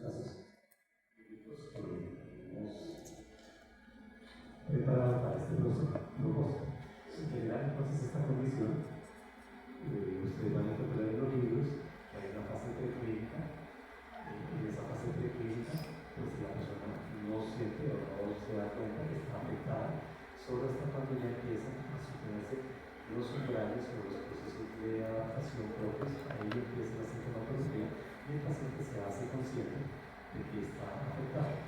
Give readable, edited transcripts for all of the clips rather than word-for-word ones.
casos clínicos que hemos preparado para este propósito. En general, entonces, esta condición, ustedes van a encontrar en los libros que hay una fase preclínica. En esa fase preclínica, pues la persona no siente o no se da cuenta que está afectada, solo hasta cuando ya empiezan a superarse los umbrales o los procesos de adaptación propios. Ahí empieza la sintomatología y el paciente se hace consciente de que está afectado.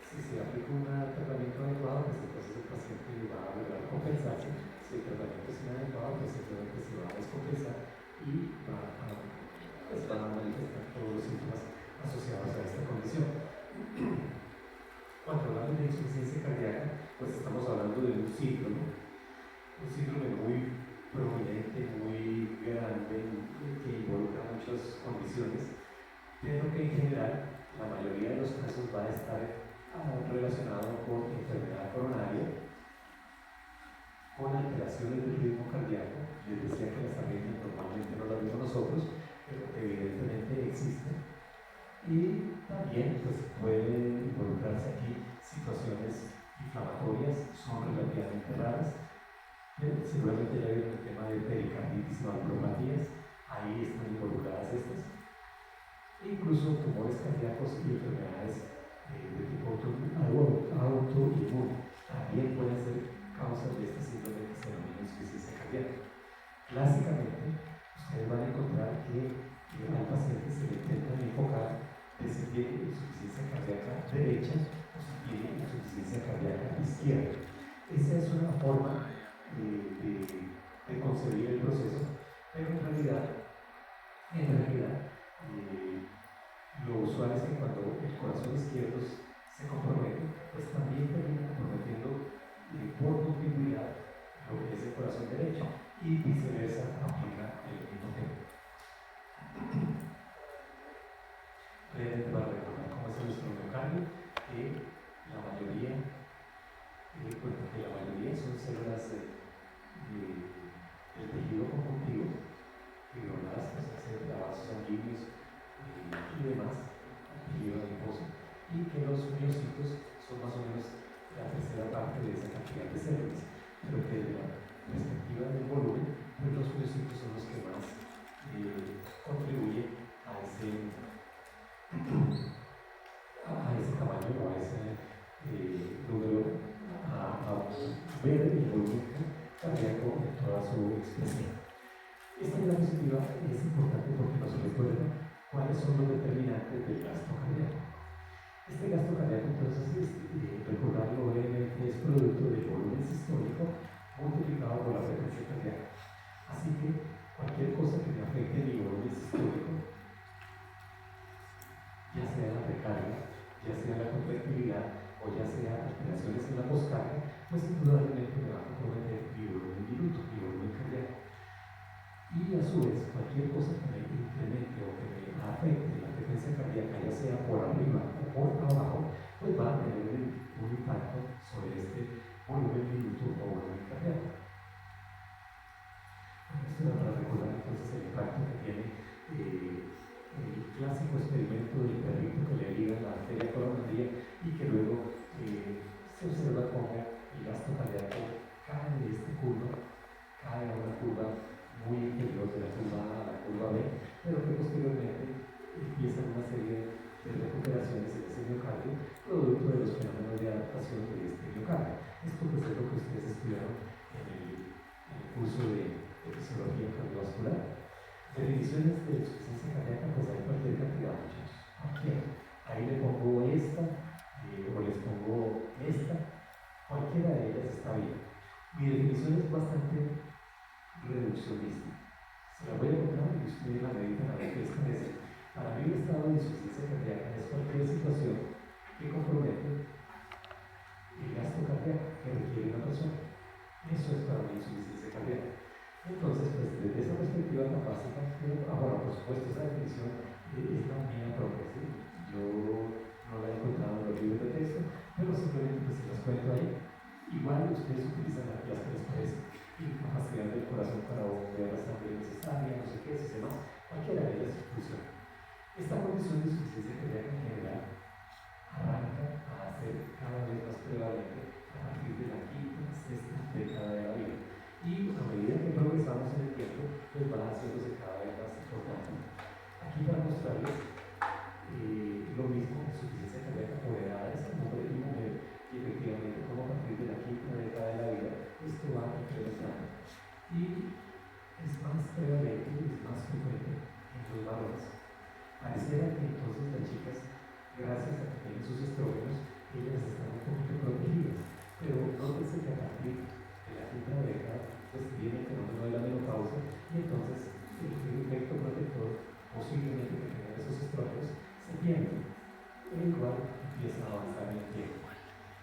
Si se aplica un tratamiento adecuado, pues entonces el paciente va a lograr compensarse. Si el tratamiento es inadecuado, pues simplemente se va a descompensar y pues van a manifestar todos los síntomas asociados a esta condición. Cuando hablamos de insuficiencia cardíaca, pues estamos hablando de un síndrome muy prominente, muy grande, que involucra muchas condiciones, pero que en general la mayoría de los casos va a estar relacionado con enfermedad coronaria, con alteraciones del ritmo cardíaco. Les decía que las arritmias normalmente no las vemos nosotros, pero evidentemente existen. Y también pues, pueden involucrarse aquí situaciones inflamatorias, son relativamente raras. Seguramente ya vieron el tema de pericarditis y valvulopatías, ahí están involucradas estas. Incluso tumores cardíacos y enfermedades de tipo autoinmune también pueden ser causas de este síndrome que se denomina insuficiencia cardíaca. Clásicamente, ustedes van a encontrar que al paciente se le intenta enfocar de si tiene insuficiencia cardíaca derecha o si tiene insuficiencia cardíaca izquierda. Esa es una forma de concebir el proceso, pero en realidad lo usual es que cuando el corazón izquierdo se compromete, pues también termina comprometiendo por continuidad lo que es el corazón derecho y viceversa aplica el mismo tiempo. Brevemente para recordar cómo es nuestro miocardio, que la mayoría son células del tejido conjuntivo, fibroblastos, vasos sanguíneos y demás, tejido adiposo, y que los miocitos son más o menos la tercera parte de esa cantidad de células, pero que desde la perspectiva del volumen, pues los miocitos son los que más contribuyen a ese tamaño o a ese número, a ver el volumen cardíaco en toda su expresión. Esta diapositiva es importante porque nos recuerda cuáles son los determinantes del gasto cardíaco. Este gasto cardíaco, entonces, recordarlo brevemente, es producto del volumen sistólico multiplicado por la frecuencia cardíaca. Así que cualquier cosa que me afecte mi volumen sistólico, ya sea la recarga, ya sea la contractilidad o ya sea alteraciones en la poscarga, pues indudablemente me va a comprometer mi volumen minuto, mi volumen cardíaco. Y a su vez, cualquier cosa que me incremente o que me afecte la frecuencia cardíaca, ya sea por arriba o por abajo, pues va a tener un impacto sobre este volumen minuto o volumen cardíaco. Esto era para recordar entonces el impacto que tiene el clásico experimento del perrito que le liga la arteria coronaria y que luego se observa cómo el gasto cardíaco cae de este curva, cae a una curva muy inferior de la curva A a la curva B, pero que posteriormente empiezan una serie de recuperaciones en ese miocardio, producto de los fenómenos de adaptación de este miocardio. Esto pues es lo que ustedes estudiaron en el curso de fisiología cardiovascular. Definiciones de insuficiencia cardíaca, pues hay cualquier cantidad, muchachos. Cualquiera. Ahí le pongo esta, o les pongo esta, cualquiera de ellas está bien. Mi definición es bastante reduccionista. Se la voy a contar y ustedes la meditan a ver qué les parece. Para mí, el estado de insuficiencia cardíaca es cualquier situación que compromete el gasto cardíaco que requiere una persona. Eso es para mí insuficiencia cardíaca. Entonces, pues desde esa perspectiva tan básica, ahora por supuesto esa definición es la mía propia, ¿sí? Yo no la he encontrado en los libros de texto, pero simplemente pues se las cuento ahí. Igual ustedes utilizan las que les parece, incapacidad del corazón para bombear la sangre necesaria, no sé qué, si se más, cualquiera de ellas funciona. Esta condición de insuficiencia cardíaca en general Pareciera que entonces las chicas, gracias a que tienen sus estrógenos, ellas están un poquito protegidas. Pero nótese que a partir de la quinta década, pues viene el fenómeno de la menopausia y entonces el efecto protector posiblemente que tengan esos estrógenos se pierde. Pero igual empieza a avanzar en el tiempo.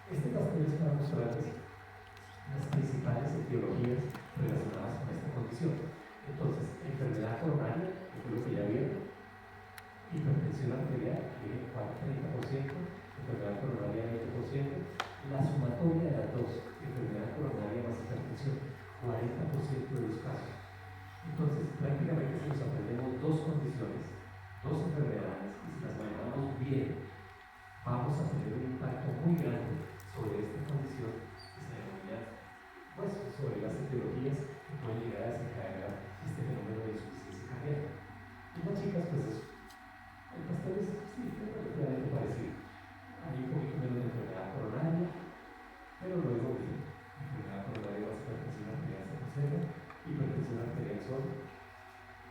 Este pastel es para mostrarles las principales etiologías relacionadas con esta condición. Entonces, enfermedad coronaria, que fue lo que ya vieron, hipertensión arterial, que tiene 30%, enfermedad coronaria 20%, la sumatoria de las dos, enfermedad coronaria más hipertensión, 40% de los casos. Entonces, prácticamente si nos aprendemos dos condiciones, dos enfermedades, y si las manejamos bien, vamos a tener un impacto muy grande sobre esta condición que se denomina, pues, sobre las etiologías que pueden llegar a desencadenar este fenómeno de insuficiencia cardíaca. Y las chicas, pues, el pastel es relativamente parecido. Hay un poquito menos de enfermedad coronaria, pero luego enfermedad coronaria más hipertensión arterial se conserva, hipertensión arterial solo,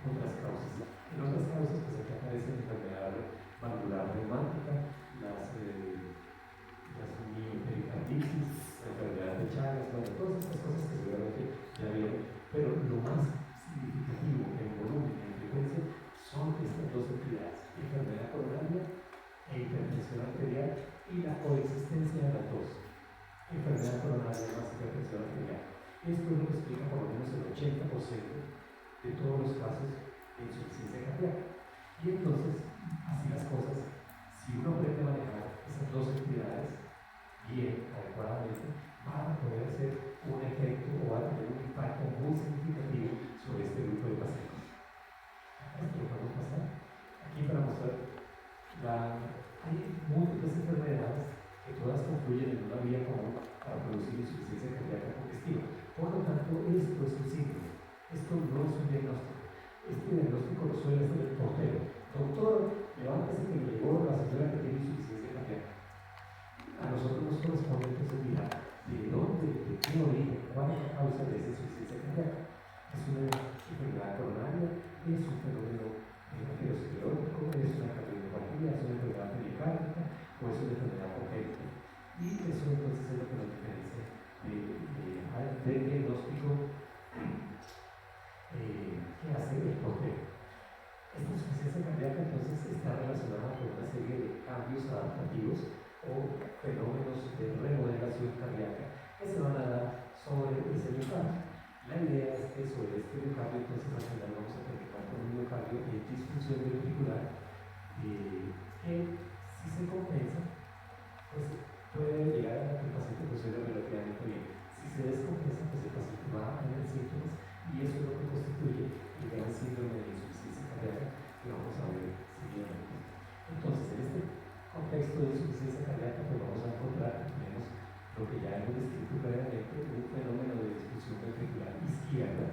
otras causas. En otras causas, pues aquí aparece la enfermedad valvular reumática, las miopericarditis, la enfermedad de Chagas, bueno, todas estas cosas que seguramente ya vieron, pero lo más significativo en volumen y en frecuencia son estas dos entidades, enfermedad coronaria e hipertensión arterial, y la coexistencia de las dos, enfermedad coronaria más hipertensión arterial. Esto es lo que explica por lo menos el 80% de todos los casos de insuficiencia cardíaca. Y entonces, así las cosas, si uno aprende a manejar esas dos entidades bien, adecuadamente, van a poder hacer un efecto o va a tener un impacto muy significativo sobre este grupo de pacientes. Esto lo podemos pasar aquí para mostrar. Hay múltiples enfermedades que todas confluyen en una vía común para producir insuficiencia cardíaca congestiva. Por lo tanto, esto es un síndrome. Esto no es un diagnóstico. Este diagnóstico lo suele hacer el portero. Doctor, levántese que me llegó la señora que tiene insuficiencia cardíaca. A nosotros nos corresponde entonces mirar de dónde, de qué origen, cuál es la causa de esa insuficiencia cardíaca. Es una enfermedad coronaria, es un fenómeno aterosclerótico, es una cardiopatía, es una enfermedad pericárdica o es una enfermedad congénita. Y eso entonces es lo que nos diferencia del diagnóstico que hace el portero. Esta insuficiencia cardíaca entonces está relacionada con una serie de cambios adaptativos o fenómenos de remodelación cardíaca que se van a dar sobre ese miocardio. La idea es que sobre este miocardio entonces al final vamos a terminar con un miocardio en disfunción ventricular que si se compensa pues puede llegar a que el paciente funcione relativamente bien. Si se descompensa pues el paciente va a tener síntomas y eso es lo que constituye el gran síndrome de insuficiencia cardíaca que vamos a ver seguidamente. Entonces en este contexto de insuficiencia cardíaca pues vamos a encontrar que tenemos lo que ya hemos descrito previamente, un fenómeno de disfunción ventricular izquierda.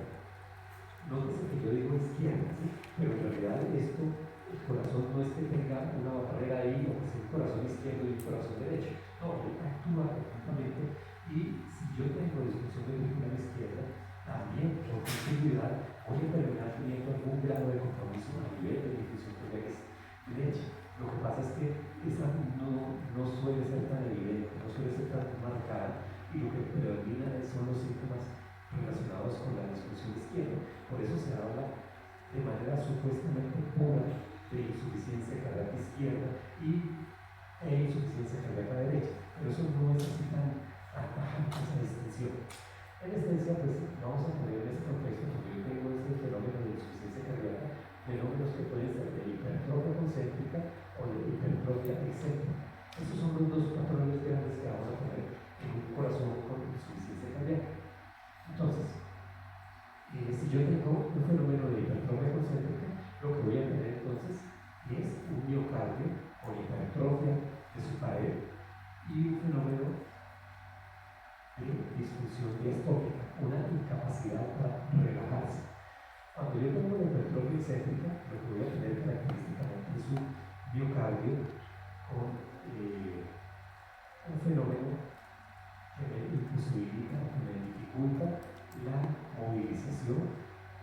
Nótese que yo digo izquierda, ¿sí? Pero en realidad esto, el corazón no es que tenga una barrera ahí o que sea un corazón izquierdo y un corazón derecho. No, él actúa conjuntamente y si yo tengo disfunción ventricular izquierda, también por continuidad voy a terminar teniendo algún grado de compromiso a nivel de disfunción cardíaca derecha. Lo que pasa es que esa no suele ser tan evidente, no suele ser tan marcada y lo que predomina son los síntomas relacionados con la disfunción izquierda. Por eso se habla de manera supuestamente pura de insuficiencia cardíaca izquierda e insuficiencia cardíaca derecha, pero eso no es así tan tajante esa distinción. En esencia, pues vamos a poner en ese contexto, porque yo tengo este fenómeno de insuficiencia cardíaca, fenómenos que pueden ser de hipertrofia concéntrica o de hipertrofia excéntrica. Estos son los dos patrones grandes que vamos a poner en un corazón con insuficiencia cardíaca. Entonces, si yo tengo un fenómeno de hipertrofia concéntrica, lo que voy a tener entonces es un miocardio con hipertrofia de su pared y un fenómeno de disfunción diastólica, una incapacidad para relajarse. Cuando yo tengo una hipertrofia excéntrica, lo que voy a tener característicamente es un miocardio con un fenómeno que me imposibilita, que me dificulta la movilización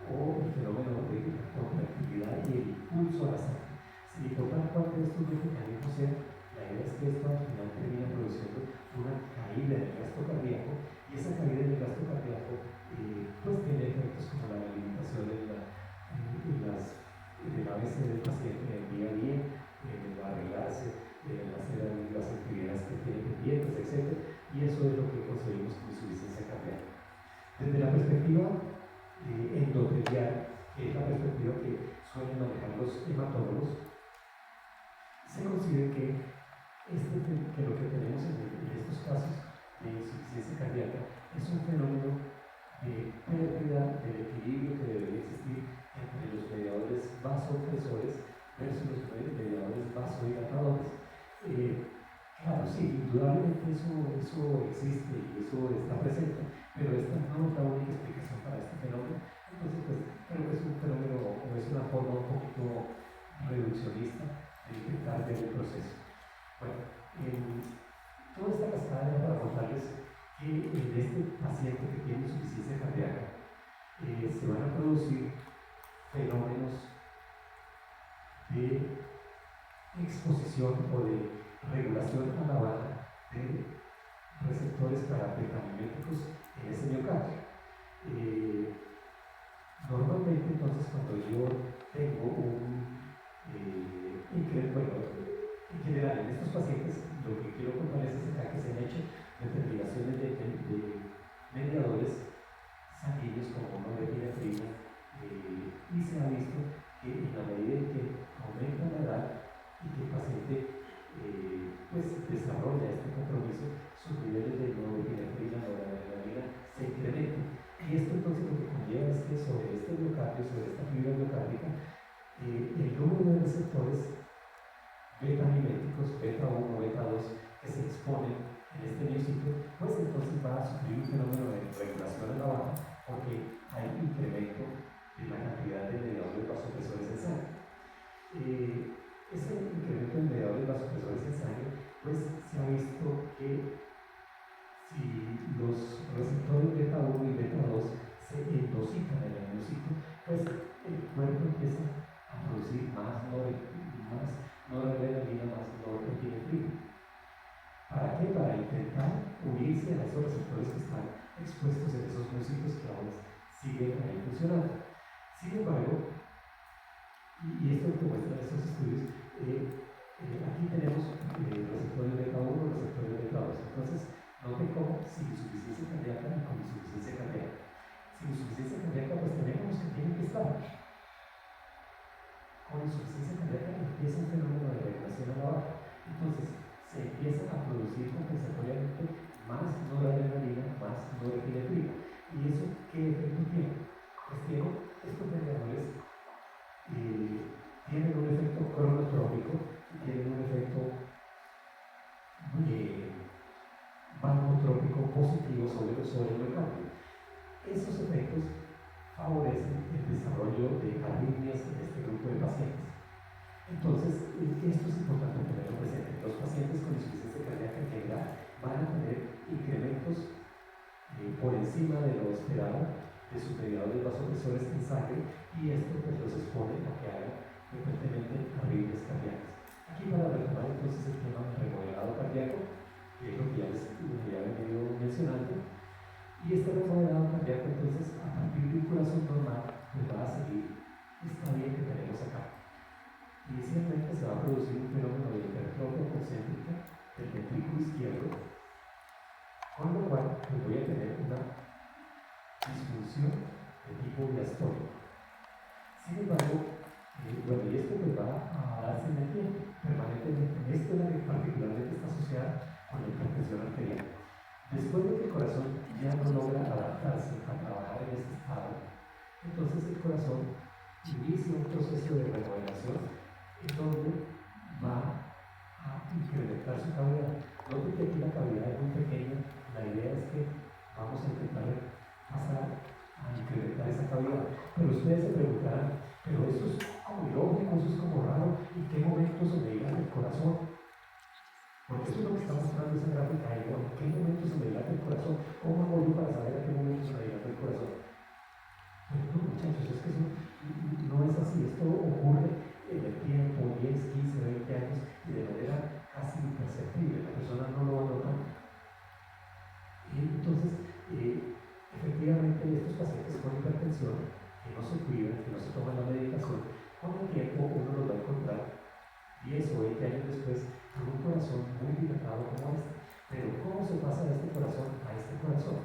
o el fenómeno de la contractilidad y el impulso a la sangre. Si sin importar cuál de estos dos mecanismos sea, la idea es que esto al final termina produciendo una caída en el gasto cardíaco, y esa caída en el gasto cardíaco pues tiene efectos como la limitación del ABC del paciente en el día a día, en el arreglarse, en hacer las actividades que tiene pendientes, etc. Y eso es lo que conseguimos con insuficiencia cardíaca. Desde la perspectiva endotelial, que es la perspectiva que suelen manejar los hematólogos, se considera que lo que tenemos en estos casos de insuficiencia cardíaca es un fenómeno de pérdida del equilibrio que debería existir entre los mediadores vasopresores versus los mediadores vasodilatadores. Claro, sí, indudablemente eso existe y eso está presente, pero esta no es la única explicación para este fenómeno. Entonces, pues, creo que es un fenómeno o es una forma un poquito reduccionista de intentar ver el proceso. Bueno, toda esta cascada era para contarles que en este paciente que tiene insuficiencia cardíaca se van a producir fenómenos de exposición o de regulación a la baja de receptores para beta-miméticos en ese miocardio. Normalmente, entonces, cuando yo tengo en general, en estos pacientes, lo que quiero contarles es que se han hecho determinaciones de mediadores sanguíneos como norepinefrina, y se ha visto que en la medida en que aumenta la edad y que el paciente pues desarrolla este compromiso, sus niveles de norepinefrina, noradrenalina se incrementan. Y esto entonces lo que conlleva es que sobre este miocardio, sobre esta fibra miocárdica, el número de receptores beta-miméticos, beta-1, beta-2, que se exponen en este miociclo, pues entonces va a sufrir un fenómeno de regulación a la baja porque hay incremento de la cantidad de mediadores vasopresores en sangre. Ese incremento de mediadores vasopresores en sangre, pues se ha visto que si los receptores beta-1 y beta-2 se endositan en el miociclo, pues el cuerpo empieza a producir más noradrenalina, más norepinefrina. ¿Para qué? Para intentar unirse a esos receptores que están expuestos en esos miociclos que aún siguen ahí funcionando. Sin embargo, y esto es lo que muestran estos estudios, aquí tenemos receptores beta-1, receptores beta-2. Entonces, noten cómo sin insuficiencia cardíaca y con insuficiencia cardíaca. Sin insuficiencia cardíaca, pues tenemos que tienen que estar. Con insuficiencia cardíaca empieza un fenómeno de regulación a la baja. Entonces, se empieza a producir compensatoriamente más noradrenalina, más norepinefrina. ¿Y eso qué efecto tiene? Pues estos mediadores tienen un efecto cronotrópico y tienen un efecto vagonotrópico positivo sobre el miocardio. Esos efectos favorecen el desarrollo de arritmias en este grupo de pacientes. Entonces, esto es importante tenerlo presente. Los pacientes con insuficiencia cardíaca en general van a tener incrementos por encima de lo esperado de sus mediadores vasopresores en sangre, y esto pues los expone a que hagan frecuentemente arritmias cardíacas. Aquí, para retomar entonces el tema del remodelado cardíaco, que es lo que ya he venido mencionando, y este remodelado cardíaco entonces a partir de un corazón normal pues va a seguir esta vía que tenemos acá. Inicialmente se va a producir un fenómeno de hipertrofia concéntrica del ventrículo izquierdo, con lo cual pues voy a tener una disfunción de tipo diastólico. Sin embargo, y esto pues va a darse en el tiempo, permanentemente. Esto es la que particularmente está asociada con la hipertensión arterial. Después de que el corazón ya no logra adaptarse a trabajar en este estado, entonces el corazón inicia un proceso de remodelación en donde va a incrementar su cavidad. Noten que aquí la cavidad es muy pequeña. La idea es que vamos a intentar pasar a incrementar esa cavidad. Pero ustedes se preguntarán, pero eso es como ilógico, eso es como raro, ¿en qué momento se me dilata el corazón? Porque eso es lo que está mostrando esa gráfica ahí, ¿no? ¿En qué momento se me dilata el corazón? ¿Cómo hago yo para saber a qué momento se me dilata el corazón? Pero no, muchachos, es que eso no es así. Esto ocurre en el tiempo y es medicación, que no se cuidan, que no se toman la medicación, con el tiempo uno los va a encontrar 10 o 20 años después con un corazón muy dilatado como este. Pero ¿cómo se pasa de este corazón a este corazón?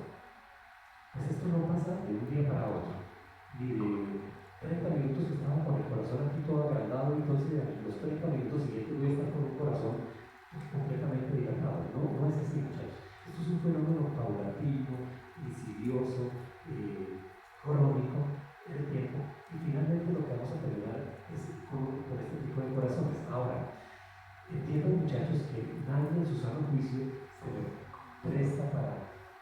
Pues esto no pasa de un día para otro, ni de 30 minutos que estaba con el corazón aquí todo agrandado, entonces a los 30 minutos siguientes voy a estar con un corazón completamente dilatado. No, no es así, muchachos. Esto es un fenómeno paulatino, insidioso, crónico en el tiempo, y finalmente lo que vamos a terminar es con este tipo de corazones. Ahora, entiendo, muchachos, que nadie en su sano juicio se le presta para,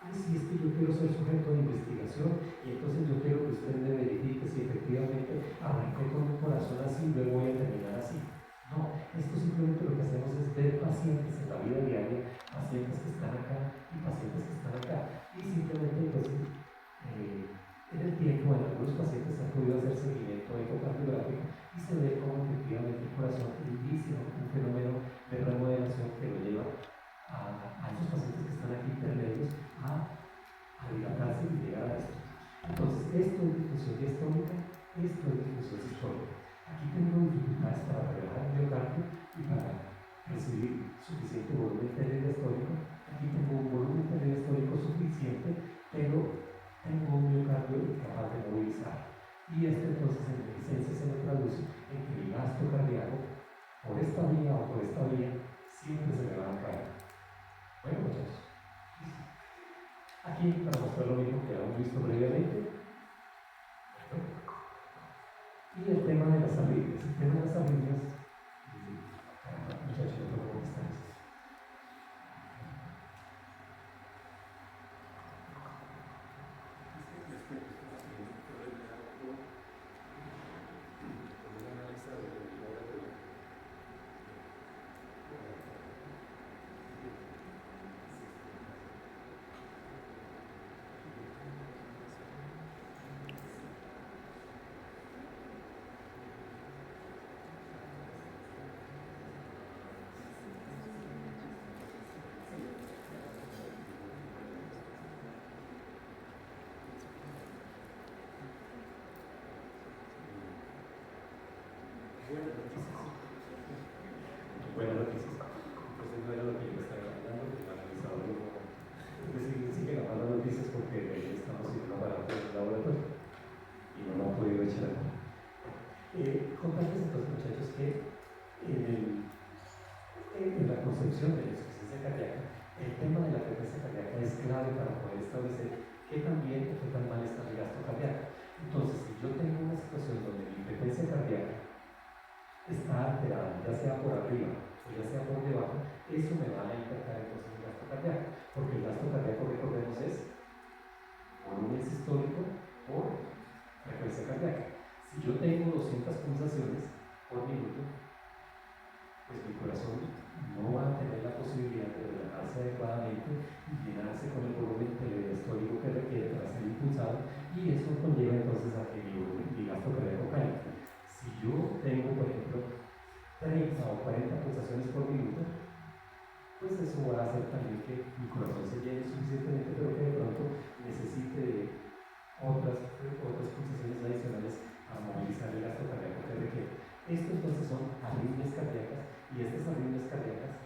ay, si es que yo quiero ser sujeto de investigación y entonces yo quiero que usted me verifique si efectivamente arranqué con un corazón así y luego voy a terminar así. No, esto simplemente lo que hacemos es ver pacientes en la vida diaria, pacientes que están acá y pacientes que están acá, y simplemente pues, en el tiempo en algunos pacientes se ha podido hacer seguimiento ecocardiográfico y se ve cómo efectivamente el corazón inicia un fenómeno de remodelación que lo lleva a esos pacientes que están aquí intermedios a dilatarse y llegar a esto. Entonces, esto es difusión diastónica, esto es difusión sistólica. Aquí tengo dificultades para relajar el miocardio y para recibir suficiente volumen diastólico. Aquí tengo un volumen diastólico suficiente, pero tengo un miocardio capaz de movilizar. Y esto entonces en esencia se me traduce en que mi gasto cardíaco, por esta vía o por esta vía, siempre se me va a caer. Bueno, muchachos. Aquí, para mostrar lo mismo que hemos visto previamente, y el tema de las arritmias. El tema de las arritmias, muchachos, no puedo contestar esto. Buenas noticias. Entonces no era lo que yo me estaba imaginando, que el analizador no. Es decir, sigue las malas noticias porque estamos sin un aparato en el laboratorio y no lo han podido echar aquí. Contarles entonces, muchachos, que en la concepción de la insuficiencia cardíaca, el tema de la frecuencia cardíaca es clave para poder establecer qué tan bien o qué tan mal está mi gasto cardíaco. Entonces, si yo tengo una situación donde mi frecuencia cardíaca está alterada, ya sea por arriba o ya sea por debajo, eso me va a impactar entonces el gasto cardíaco, porque el gasto cardíaco, recordemos, es volumen sistólico por frecuencia cardíaca. Si yo tengo 200 pulsaciones por minuto, pues mi corazón no va a tener la posibilidad de relajarse adecuadamente y llenarse con el volumen diastólico que requiere para ser impulsado, y eso conlleva entonces a que mi gasto cardíaco caiga. Si yo tengo, por ejemplo, 30 o 40 pulsaciones por minuto, pues eso va a hacer también que mi corazón se llene suficientemente, pero que de pronto necesite otras pulsaciones adicionales para movilizar el gasto cardíaco que requiere. Esto entonces son arritmias cardíacas, y estas arritmias cardíacas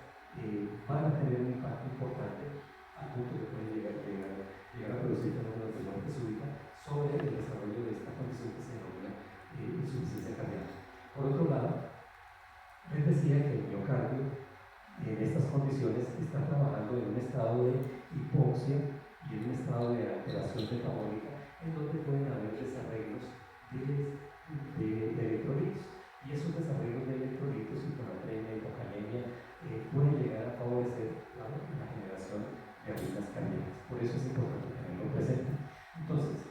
van a tener un impacto importante al punto que pueden llegar a producir fenómenos de muerte súbita sobre el desarrollo de esta condición que se denomina insuficiencia cardíaca. Por otro lado, les decía que el miocardio en estas condiciones está trabajando en un estado de hipoxia y en un estado de alteración metabólica, en donde pueden haber desarreglos de electrolitos, y esos desarreglos de electrolitos, hiponatremia, hipocalemia, pueden llegar a favorecer la generación de arritmias cardíacas. Por eso es importante tenerlo presente. Entonces,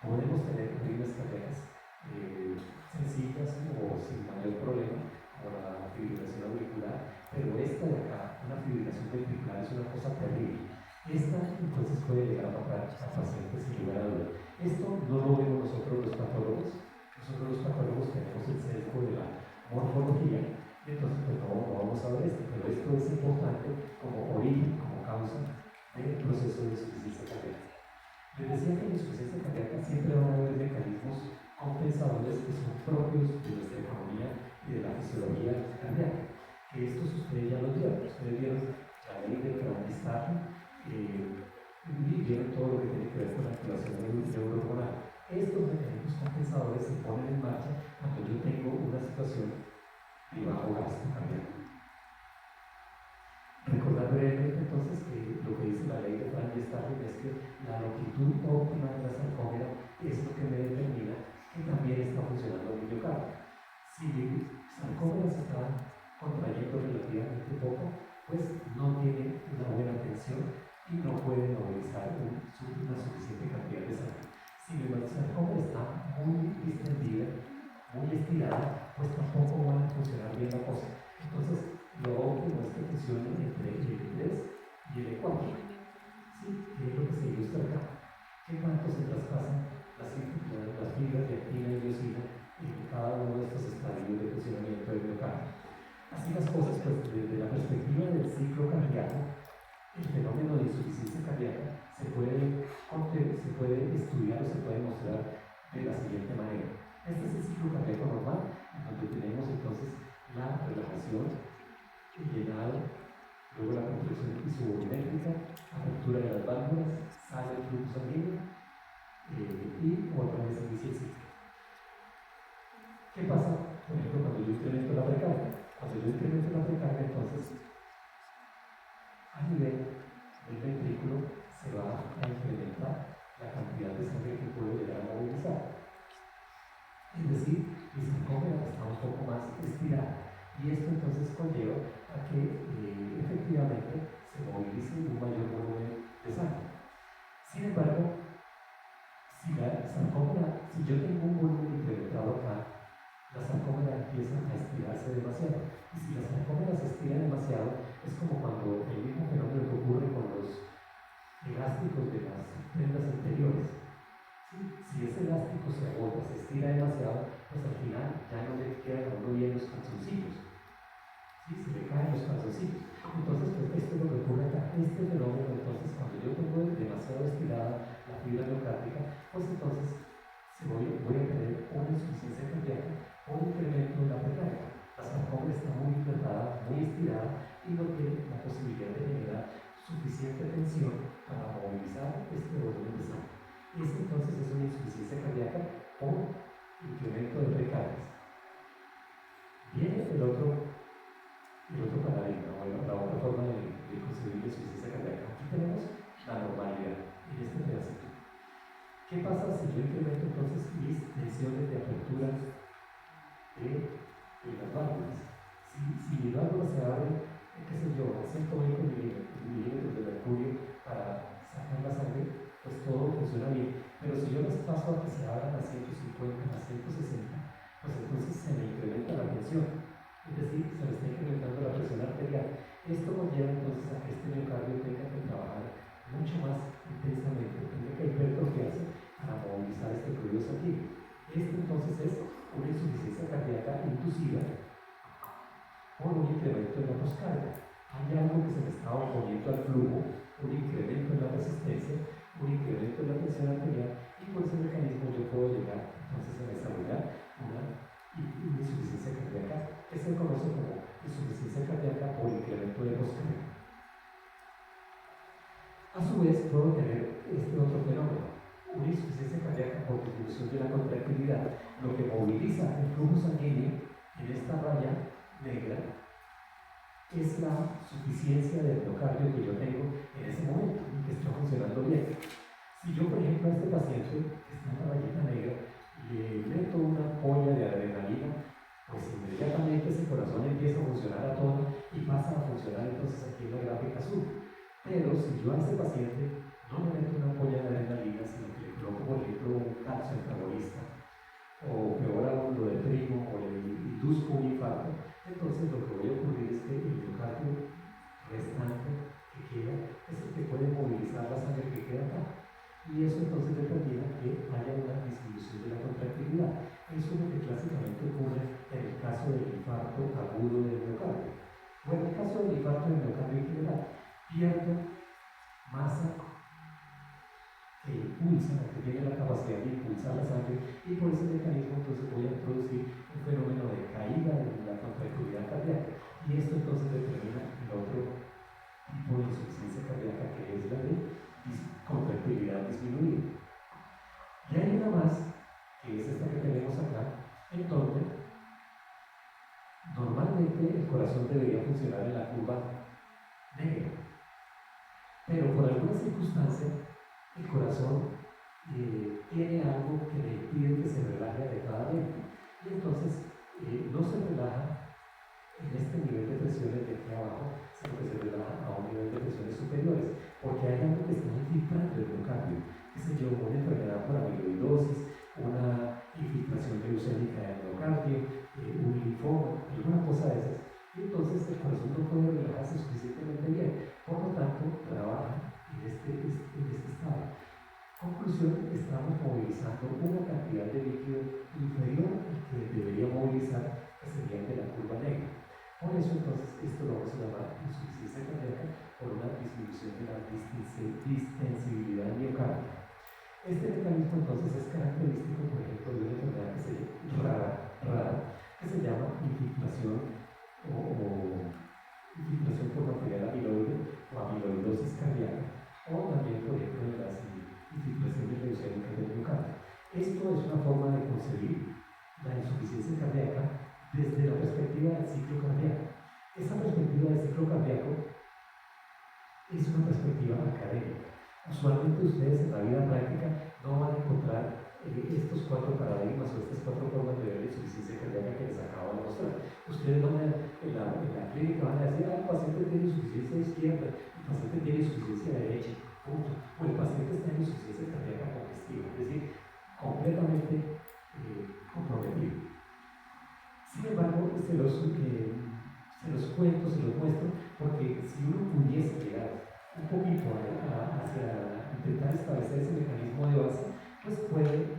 podemos tener arritmias cardíacas sencillas o sin mayor problema, como la fibrilación auricular, pero esta de acá, una fibrilación ventricular, es una cosa terrible. Esta entonces puede llegar a matar a pacientes sin lugar a duda. Esto no lo vemos nosotros los patólogos. Nosotros los patólogos tenemos el sesgo de la morfología, y entonces pues no vamos a ver esto, pero esto es importante como origen, como causa del proceso de insuficiencia cardíaca. Les decía que en la insuficiencia cardíaca siempre van a haber mecanismos compensadores que son propios de nuestra economía y de la fisiología cardíaca. Que estos ustedes ya los vieron. Ustedes vieron la ley de Frankenstein y vieron todo lo que tiene que ver con la activación neuronal. Estos mecanismos compensadores se ponen en marcha cuando yo tengo una situación de bajo gasto cardíaco. Recordar brevemente entonces que lo que dice la ley de Frankenstein es que la longitud óptima de la sarcómera es lo que me determina que también está funcionando el miocardio. Si mi sarcómera se está contrayendo relativamente poco, pues no tiene una buena tensión y no puede movilizar una suficiente cantidad de sangre. Si mi sarcómera está muy distendida, muy estirada, pues tampoco van a funcionar bien la cosa. Entonces, lo óptimo es que funcione entre el E3 y el E4. ¿Sí? Que es lo que se ilustra acá. ¿Qué tanto se traspasan las fibras de actina y miosina en cada uno de estos estadios de funcionamiento del miocardio? Así las cosas, pues desde la perspectiva del ciclo cardíaco, el fenómeno de insuficiencia cardíaca se puede estudiar o se puede mostrar de la siguiente manera. Este es el ciclo cardíaco normal, en donde tenemos entonces la relajación, el llenado, luego la contracción isovolumétrica, apertura de las válvulas, sale el flujo sanguíneo y otra vez inicia el ciclo. ¿Qué pasa, por ejemplo, cuando yo incremento la precarga? Cuando yo incremento la precarga, entonces a nivel del ventrículo se va a incrementar la cantidad de sangre que puedo llegar a movilizar. Es decir, mi sarcómera está un poco más estirada y esto entonces conlleva a que efectivamente se movilice un mayor volumen de sangre. Sin embargo, si yo tengo un volumen incrementado acá, la sarcómera empieza a estirarse demasiado. Y si la sarcómera se estira demasiado, es como cuando el mismo fenómeno que ocurre con los elásticos de las prendas interiores. ¿Sí? Si ese elástico se agota, se estira demasiado, pues al final ya no le quedan a uno bien los calzoncillos. ¿Sí? Se le caen los calzoncillos. Entonces, pues esto es lo que ocurre acá. Este fenómeno, entonces, cuando yo tengo demasiado estirada la fibra miocárdica, pues entonces voy a tener una insuficiencia cardíaca o un incremento en la precarga. La sarcómera está muy dilatada, muy estirada y no tiene la posibilidad de generar suficiente tensión para movilizar este volumen de sangre. Ese entonces es una insuficiencia cardíaca o incremento de precargas. Viene el otro paradigma, bueno, la otra forma de concebir la insuficiencia cardíaca. Aquí tenemos la normalidad en este pedacito. ¿Qué pasa si yo incremento entonces mis tensiones de apertura de las válvulas? Si mis válvulas se abren, qué sé yo, a 120 milímetros de mercurio para sacar la sangre, pues todo funciona bien. Pero si yo les paso a que se abran a 150, a 160, pues entonces se me incrementa la tensión. Es decir, se me está incrementando la presión arterial. Esto conlleva entonces a que este miocardio tenga que trabajar mucho más intensamente, tenga que hipertrofiarse para movilizar este fluido sanguíneo. Esto entonces es una insuficiencia cardíaca inducida por un incremento en la poscarga. Hay algo que se me está oponiendo al flujo, un incremento en la resistencia, un incremento en la presión arterial, y por ese mecanismo yo puedo llegar entonces a desarrollar una insuficiencia cardíaca que se conoce como insuficiencia cardíaca por incremento de poscarga. A su vez puedo tener este otro fenómeno, una insuficiencia cardíaca por disminución de la contractilidad, lo que moviliza el flujo sanguíneo en esta raya negra es la suficiencia del miocardio que yo tengo en ese momento y que está funcionando bien. Si yo, por ejemplo, a este paciente que está en la rayita negra le meto una ampolla de adrenalina, pues inmediatamente ese corazón empieza a funcionar a todo y pasa a funcionar entonces aquí en la gráfica azul. Pero si yo a ese paciente no le meto una ampolla de adrenalina, sino que le coloco, por ejemplo, un calcio antagonista, o peor aún lo deprimo o le induzco un infarto, entonces lo que voy a ocurrir es que el miocardio restante que queda es el que puede movilizar la sangre que queda acá. Y eso entonces determina que haya una disminución de la contractilidad. Eso es lo que clásicamente ocurre en el caso del infarto agudo del miocardio. Bueno, en el caso del infarto del miocardio en general, pierdo masa que impulsar la sangre, y por ese mecanismo entonces voy a introducir un fenómeno de caída de la contractilidad cardíaca, y esto entonces determina el otro tipo de insuficiencia cardíaca, que es la de contractilidad disminuida. Y hay una más, que es esta que tenemos acá, en donde normalmente el corazón debería funcionar en la curva negra, pero por alguna circunstancia el corazón tiene algo que le impide que se relaje adecuadamente, y entonces no se relaja en este nivel de presiones de aquí abajo, sino que se relaja a un nivel de presiones superiores, porque hay algo que está infiltrando el miocardio, qué sé yo, una enfermedad por amiloidosis, una infiltración leucémica del miocardio, un linfoma, alguna cosa de esas, y entonces el corazón no puede relajarse suficientemente bien, por lo tanto trabaja en este estado. Conclusión, estamos movilizando una cantidad de líquido inferior al que debería movilizar, que sería el de la curva negra. Por eso entonces esto lo vamos a llamar insuficiencia cardíaca por una disminución de la distensibilidad miocárdica. Este mecanismo entonces es característico, por ejemplo, de una enfermedad que se rara, que se llama infiltración o infiltración por material amiloide o amiloidosis cardíaca, o también, por ejemplo, de las infiltraciones leucémicas del miocardio. Esto es una forma de concebir la insuficiencia cardíaca desde la perspectiva del ciclo cardíaco. Esa perspectiva del ciclo cardíaco es una perspectiva académica. Usualmente ustedes en la vida práctica no van a encontrar estos cuatro paradigmas o estas cuatro formas de ver la insuficiencia cardíaca que les acabo de mostrar. Ustedes van a, en la clínica van a decir, el paciente tiene insuficiencia izquierda, el paciente tiene insuficiencia derecha, punto. O el paciente está en insuficiencia cardíaca congestiva, es decir, completamente comprometido. Sin embargo, se los cuento, se los muestro, porque si uno pudiese llegar un poquito hacia intentar establecer ese mecanismo de base, pues puede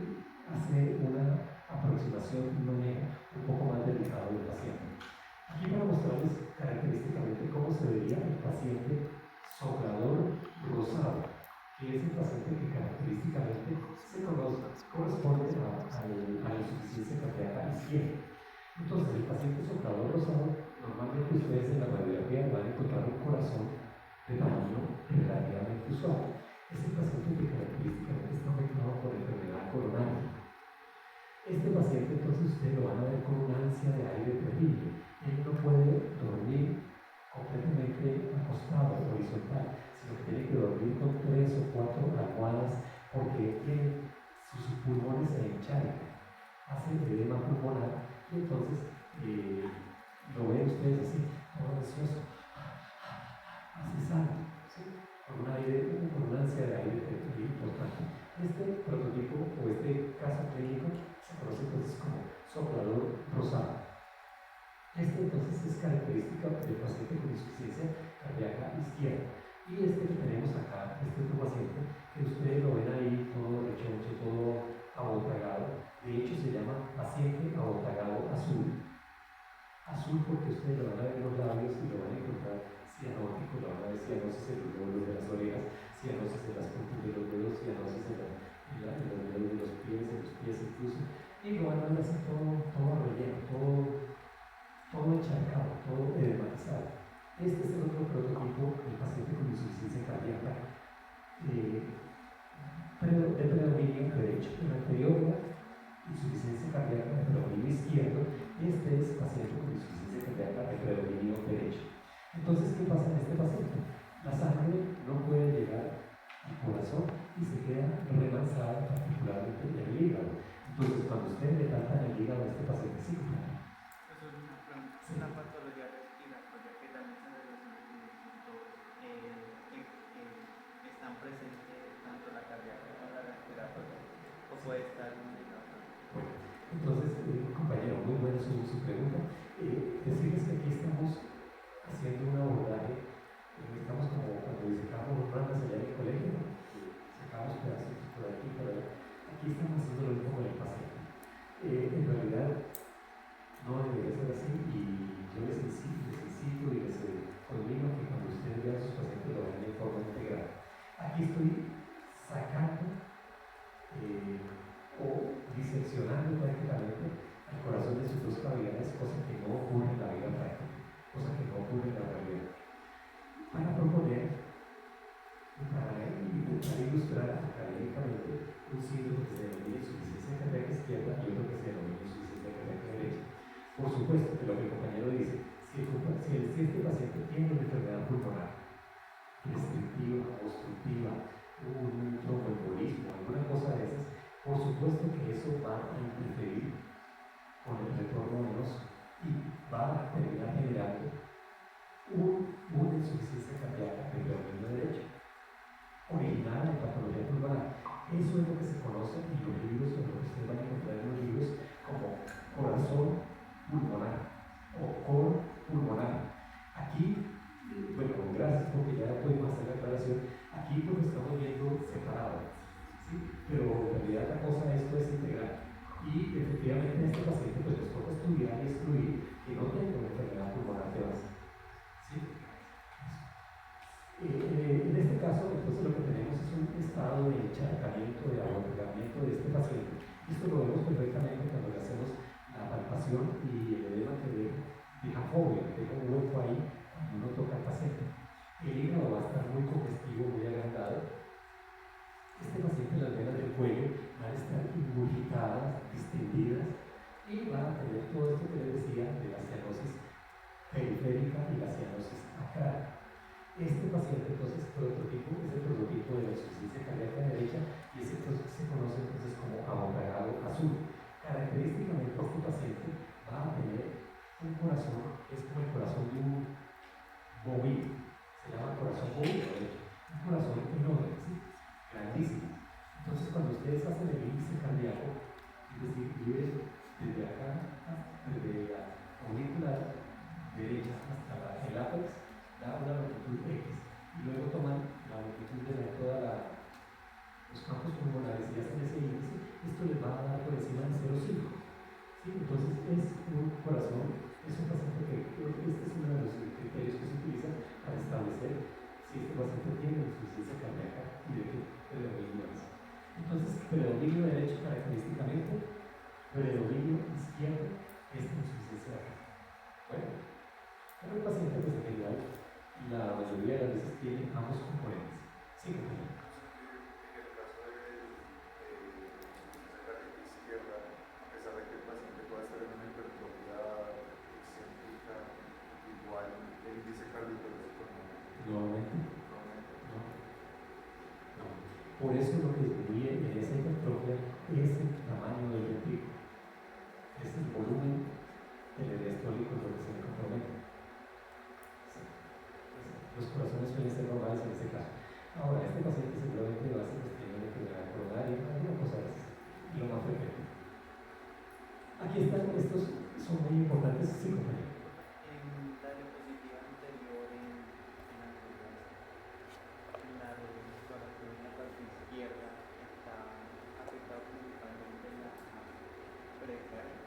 hacer una aproximación, un manejo un poco más delicado del paciente. Aquí para mostrarles característicamente cómo se vería el paciente soplador rosado, que es el paciente que característicamente corresponde a la insuficiencia cardíaca izquierda. Entonces, el paciente soplador rosado, normalmente ustedes en la radiografía van a encontrar un corazón de tamaño relativamente usual. Es el paciente que característicamente está afectado por enfermedad coronaria. Este paciente, entonces, ustedes lo van a ver con una ansia de aire terrible. Él no puede dormir completamente acostado, horizontal, sino que tiene que dormir con 3 o 4 almohadas, porque sus pulmones se encharcan, hace edema pulmonar, y entonces lo ven ustedes así, todo ansioso, así sale, ¿sí? Con una ansia de aire importante. Este prototipo o este caso clínico se conoce entonces como soplador rosado. Este entonces es característica del paciente con insuficiencia cardíaca izquierda. Y este que tenemos acá, este otro paciente, que ustedes lo ven ahí todo rechoncho, todo abotagado, de hecho se llama paciente abotagado azul. Azul porque ustedes lo van a ver en los labios y lo van a encontrar cianótico, lo van a ver cianosis en los lóbulos de las orejas, cianosis en las puntas de los dedos, cianosis en los dedos de los pies, en los pies incluso, y lo van a ver así todo relleno, todo encharcado, todo edematizado. Este es el otro prototipo del paciente con insuficiencia cardíaca de predominio derecho. El anterior era insuficiencia cardíaca de predominio izquierdo, y este es paciente con insuficiencia cardíaca de predominio derecho. Entonces, ¿qué pasa en este paciente? La sangre no puede llegar al corazón y se queda remanzada particularmente en el hígado. Entonces, cuando ustedes le tratan el hígado a este paciente, sí, es una patología respiratoria que también se relaciona con los síntomas que están presentes tanto la cardíaca como la respiratoria, o puede estar combinado. Bueno, entonces, compañero, muy buena su pregunta. Decirles que aquí estamos haciendo un abordaje, estamos como cuando disecamos ranas allá en el colegio, ¿no? Sacamos pedacitos por aquí y por allá. Aquí estamos haciendo lo mismo con el paciente. En realidad, no debería ser así, y yo les incito y les conmigo que cuando ustedes vean a sus pacientes lo vean de forma integral. Aquí estoy sacando o un tromboembolismo, alguna cosa de esas, por supuesto que eso va a interferir con el retorno venoso y va a terminar generando una insuficiencia cardíaca del abdomen derecho, originada en patología pulmonar. Eso es lo que se conoce en los libros, en lo que ustedes van a encontrar en los libros, como corazón pulmonar o coro pulmonar. Aquí, bueno, gracias porque ya pudimos hacer la aclaración, aquí pues lo estamos viendo separado, ¿sí? Pero en realidad la cosa de esto es integral. Y efectivamente en este paciente pues nos toca estudiar y excluir que no tenga una enfermedad pulmonar de base. ¿Sí? En este caso, entonces lo que tenemos es un estado de encharcamiento, de aborregamiento de este paciente. Esto lo vemos perfectamente cuando le hacemos la palpación y el edema que deja fobia, deja un hueco ahí cuando uno toca al paciente. El hígado va a estar muy congestivo, muy agrandado. Este paciente, las venas del cuello van a estar ingurgitadas, distendidas y van a tener todo esto que les decía de la cianosis periférica y la cianosis acral. Este paciente entonces es el prototipo de la insuficiencia cardíaca derecha y ese se conoce entonces como abocagado azul. Característicamente este paciente va a tener un corazón, es como el corazón de un bovino, se llama corazón bovino, un corazón enorme, ¿sí? Grandísimo. Entonces cuando ustedes hacen el índice cardíaco, es decir, viven desde acá, desde la aurícula derecha hasta el ápex, da una longitud X y luego toman la longitud de todos los campos pulmonares y hacen ese índice, esto les va a dar por encima de 0,5. ¿Sí? Entonces es un corazón, es un paciente que este es uno de los criterios que se utilizan para establecer si este paciente tiene insuficiencia cardíaca y de qué predominio es. Entonces, predominio derecho característicamente, predominio izquierdo es insuficiencia cardíaca. Bueno, pero el paciente pues en general la mayoría de las veces tiene ambos componentes. Sí, compañero. En el caso de la carditis izquierda, a pesar de que el paciente pueda estar en una hipertrofia excéntrica, igual el índice cardiológico no. Por eso lo que disminuye en esa hipertrofia es el tamaño del ventrículo. Es el volumen del diastólico lo que se le compromete. Los corazones suelen ser normales en este caso. Ahora, este paciente seguramente va a ser tener una enfermedad coronaria, alguna cosa de esas, lo más frecuente. Aquí están, estos son muy importantes, sí, compañero. En la diapositiva anterior, en la de corazón en la parte izquierda, está afectado principalmente la precardia.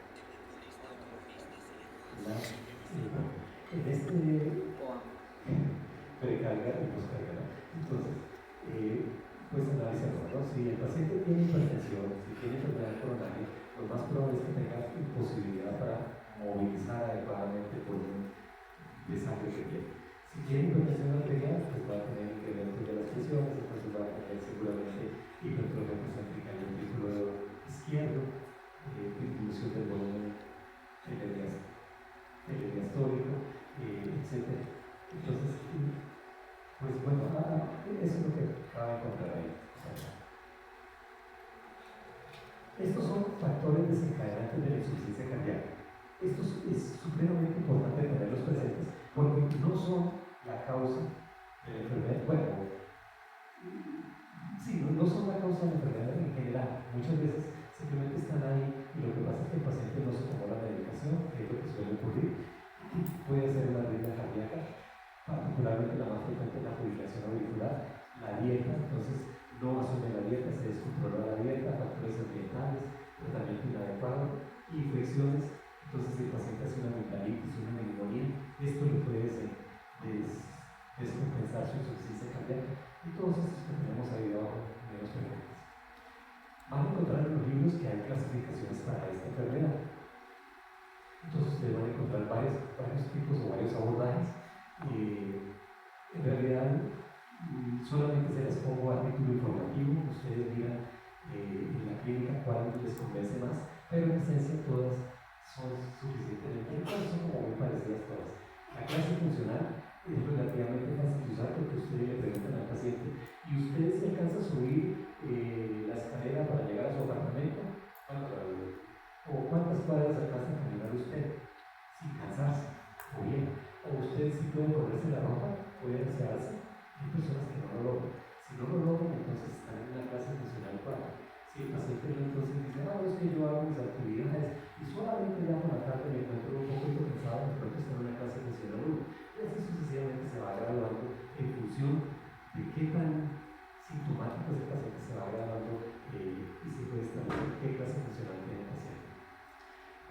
En este precarga y poscarga, ¿no? Entonces, pues analizamos, ¿no? Si el paciente tiene hipertensión, si tiene enfermedad coronaria, lo más probable es que tenga imposibilidad para movilizar adecuadamente el volumen de sangre que tiene. Si tiene hipertensión arterial, pues va a tener incremento de las presiones, entonces va a tener seguramente hipertrofia concéntrica en el ventrículo izquierdo, disminución del volumen diastólico, etc. Entonces, pues bueno, eso es lo que acaba de encontrar ahí. Estos son factores desencadenantes de la insuficiencia cardíaca. Esto es supremamente importante tenerlos presentes porque no son la causa de la enfermedad. Bueno, sí, no son la causa de la enfermedad en general. Muchas veces simplemente están ahí y lo que pasa es que el paciente no se tomó la medicación, que es lo que suele ocurrir. Puede ser una arritmia cardíaca, particularmente la más frecuente es la fibrilación auricular, la dieta, entonces no asume la dieta, se descontrola la dieta, factores ambientales, tratamiento inadecuado, infecciones, entonces el paciente hace una amigdalitis, una neumonía, esto le puede descompensar su insuficiencia cardíaca y todos estos que tenemos ahí debajo menos frecuentes. Van a encontrar en los libros que hay clasificaciones para esta enfermedad. Entonces ustedes van a encontrar varios tipos o varios abordajes. En realidad solamente se les pongo a título informativo, ustedes miran en la clínica cuál les convence más, pero en esencia todas son suficientemente, son como muy parecidas todas. La clase funcional es relativamente fácil de usar porque ustedes le preguntan al paciente, ¿y usted se alcanza a subir la escalera para llegar a su apartamento? ¿O cuántas cuadras alcanza a caminar usted sin cansarse? O bien, o usted si puede ponerse la ropa, puede asearse. Hay personas que no lo logran. Si no lo logran, entonces están en una clase funcional 4. Si el paciente entonces dice, no, es que yo hago mis actividades y solamente ya por la tarde me encuentro un poquito cansado, de pronto está en una clase funcional 1. Y así sucesivamente se va graduando en función de qué tan sintomático ese paciente se va graduando y se puede establecer qué clase funcional tiene el paciente.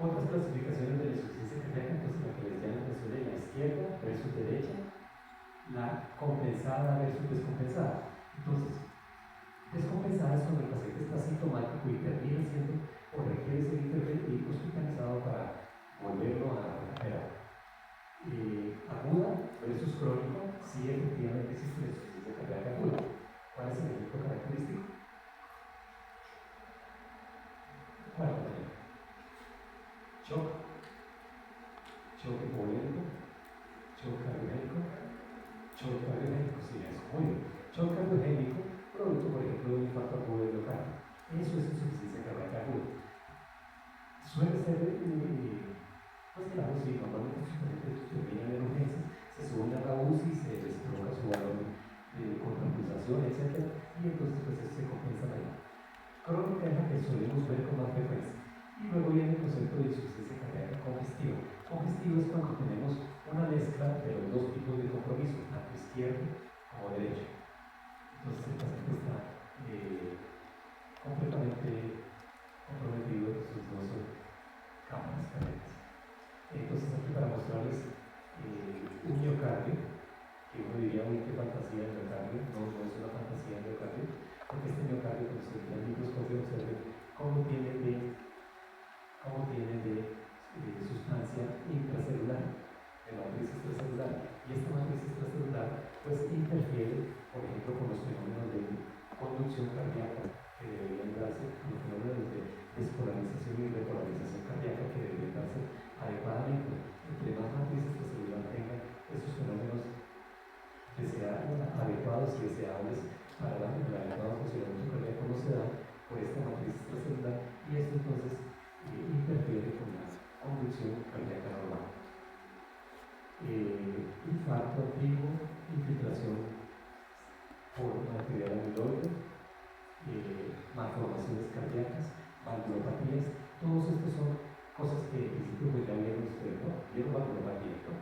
Otras clasificaciones de la insuficiencia cardíaca, entonces la que les ya les mencioné, la izquierda versus derecha, la compensada versus descompensada. Entonces, descompensada es cuando el paciente está sintomático y termina siendo o requiere ser intervenido y hospitalizado para volverlo a recuperar. Aguda versus crónica, sí efectivamente existe la insuficiencia cardíaca aguda. ¿Cuál es el efecto característico? ¿Cuál es? Shock, shock hipovolémico, shock cardiogénico, shock cardiogénico, sí, eso, muy bien. Shock cardiogénico, producto, por ejemplo, de un infarto agudo de miocardio. Eso es insuficiencia cardíaca aguda. Suele ser, pues claro, sí, normalmente sus pacientes terminan en urgencias, se suben a la UCI, se les provoca su valor de contrapulsación, etc. Y entonces, pues eso se compensa ahí. Crónica es la que solemos ver con más frecuencia. Y luego viene el concepto de insuficiencia cardíaca congestiva. Congestiva es cuando tenemos una mezcla de los dos tipos de compromiso, tanto izquierdo como derecho. Entonces el paciente está completamente comprometido en sus dos cámaras cardíacas. Entonces aquí para mostrarles un miocardio, que uno diría, uy, qué fantasía el miocardio, no es una fantasía el miocardio, porque este miocardio, cuando se ve al microscopio, observen cómo tiene de sustancia intracelular, de matriz extracelular, y esta matriz extracelular pues interfiere, por ejemplo, con los fenómenos de conducción cardíaca que deberían darse, los fenómenos de despolarización y repolarización cardíaca que deberían darse adecuadamente. Entre más matriz extracelular tenga esos fenómenos adecuados y deseables para el adecuado funcionamiento cardíaco no se da por esta matriz extracelular, y esto entonces interfiere con la conducción cardíaca normal. Infarto antiguo, infiltración por actividad amiloide, malformaciones cardíacas, valvulopatías, todos estos son cosas que en principio pues ya vieron ustedes, ¿no? ¿Vieron valvulopatía, no?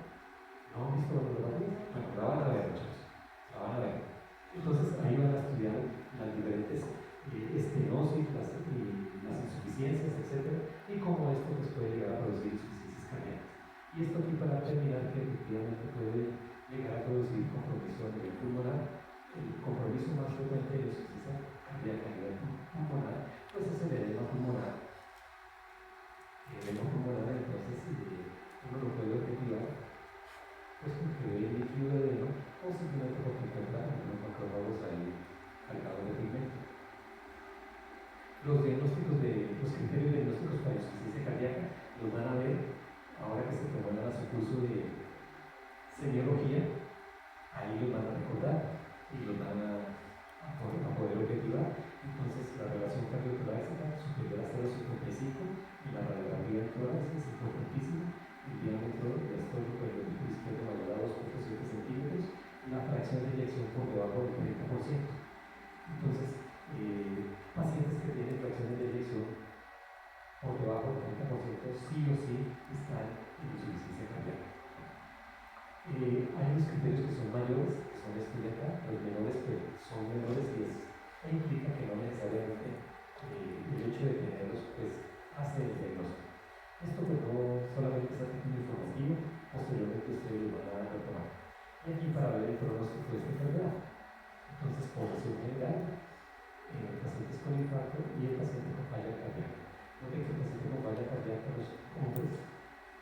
¿No han visto valvulopatía? Bueno, la van a ver, muchachos, la van a ver. Entonces ahí van a estudiar las diferentes estenosis, las insuficiencias, etc. Y cómo esto pues, puede llegar a producir insuficiencias cardíacas. Y esto aquí para terminar, que efectivamente puede llegar a producir compromiso a nivel pulmonar. El compromiso más frecuente de la insuficiencia cardíaca a nivel pulmonar, pues es el edema pulmonar. El edema pulmonar, entonces, uno lo puede objetivar, pues porque ve el líquido de edema, o simplemente porque encuentra unos macrófagos ahí cargados de pigmento. Los criterios diagnósticos para insuficiencia cardíaca los van a ver ahora que se promuevan a su curso de semiología, ahí los van a recordar y los van a poder objetivar. Entonces la relación cardiotorácica superior a 0,55 y la radiografía del tórax es importantísima, el diámetro diastólico del ventrículo izquierdo mayor a 2,7 centímetros, la fracción de eyección por debajo del 30%. Entonces, pacientes que tienen fracciones de eyección por debajo del 30% sí o sí están en insuficiencia cardíaca. Hay unos criterios que son mayores, que son estos de acá, los menores que son menores e implica que no necesariamente el hecho de tenerlos pues hace el diagnóstico. Esto pues no solamente es a título informativo, posteriormente ustedes lo van a retomar. Y aquí para ver el pronóstico de esta enfermedad. Entonces, población general, pacientes con infarto y el paciente con falla cardíaca. Noten que el paciente con falla cardíaca, los hombres,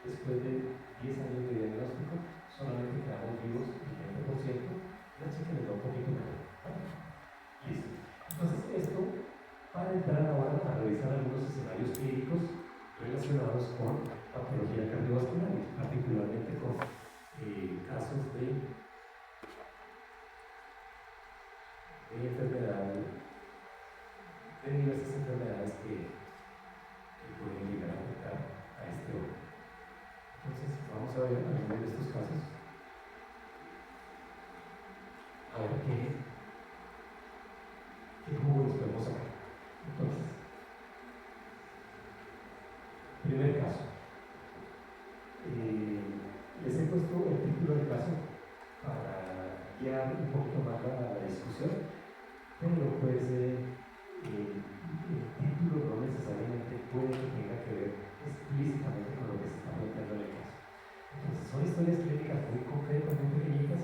después de 10 años de diagnóstico, solamente quedamos vivos el 20%, la chica les da un poquito mejor. Listo. Entonces, esto para entrar ahora a revisar algunos escenarios clínicos relacionados con patología cardiovascular, particularmente con casos de casos. A ver qué jugo les podemos sacar. Entonces, primer caso. Les he puesto el título del caso para guiar un poquito más la discusión, pero pues el título no necesariamente puede que tenga que ver explícitamente con lo que se está planteando en el caso. Entonces, son historias clínicas muy concretas, muy pequeñitas,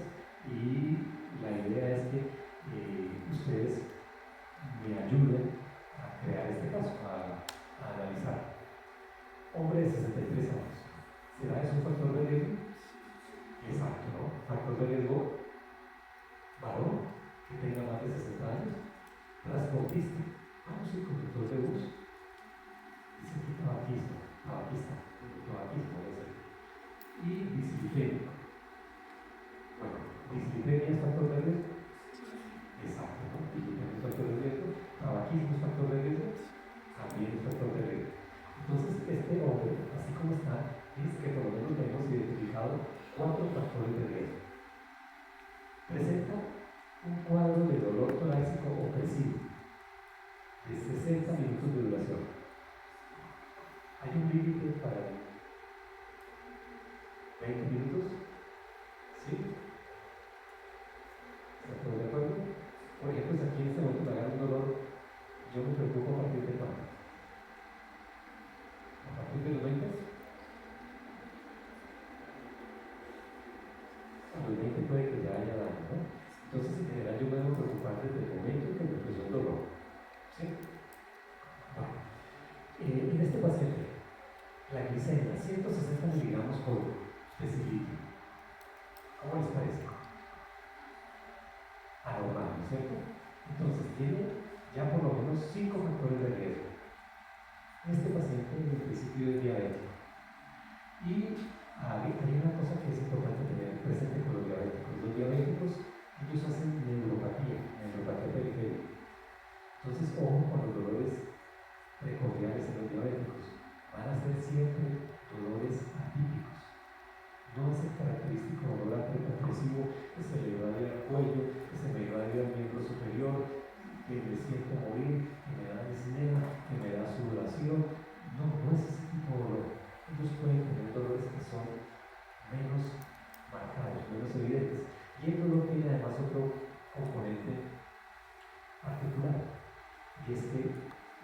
y la idea es que ustedes me ayuden a crear este caso, a analizar. Hombre de 63 años. ¿Será eso un factor de riesgo? Exacto, ¿no? Factor de riesgo, varón, que tenga más de 60 años, transportista, vamos a ir conductor de bus, dice aquí tabaquista, debe ser, y dislipémico. Bueno, dislipemia es factor de riesgo. Exacto, ¿no? Dislipemia es factor de riesgo, tabaquismo es factor de riesgo, también es factor de riesgo. Entonces, este hombre, así como está, dice que por lo menos le hemos identificado 4 factores de riesgo. Presenta un cuadro de dolor torácico opresivo de 60 minutos de duración. ¿Hay un límite para 20 minutos? ¿Sí? ¿Está todo de acuerdo? Por ejemplo, si aquí en este momento me agarra un dolor, yo me preocupo a partir de cuándo. ¿A partir de los 20? A los 20 puede que ya haya daño, ¿no? Entonces, en general, yo me debo preocupar desde el momento en que me empezó el dolor. ¿Sí? Bueno, en este paciente, la glicemia, 160 miligramos por decilitro. ¿Cómo les parece? Anormal, ¿no es cierto? Entonces, tiene ya por lo menos 5 factores de riesgo. Este paciente, en principio, es diabético. Y hay una cosa que es importante tener presente con los diabéticos. Los diabéticos, ellos hacen neuropatía periférica. Entonces, ojo con los dolores precordiales en los diabéticos. Van a ser siempre dolores atípicos. No es el característico dolor antidepresivo que se le irradia al cuello, que se me irradia al miembro superior, que me siento morir, que me da disnea, que me da sudoración. No es ese tipo de dolor. Ellos pueden tener dolores que son menos marcados, menos evidentes. Y el dolor tiene además otro componente particular, y es que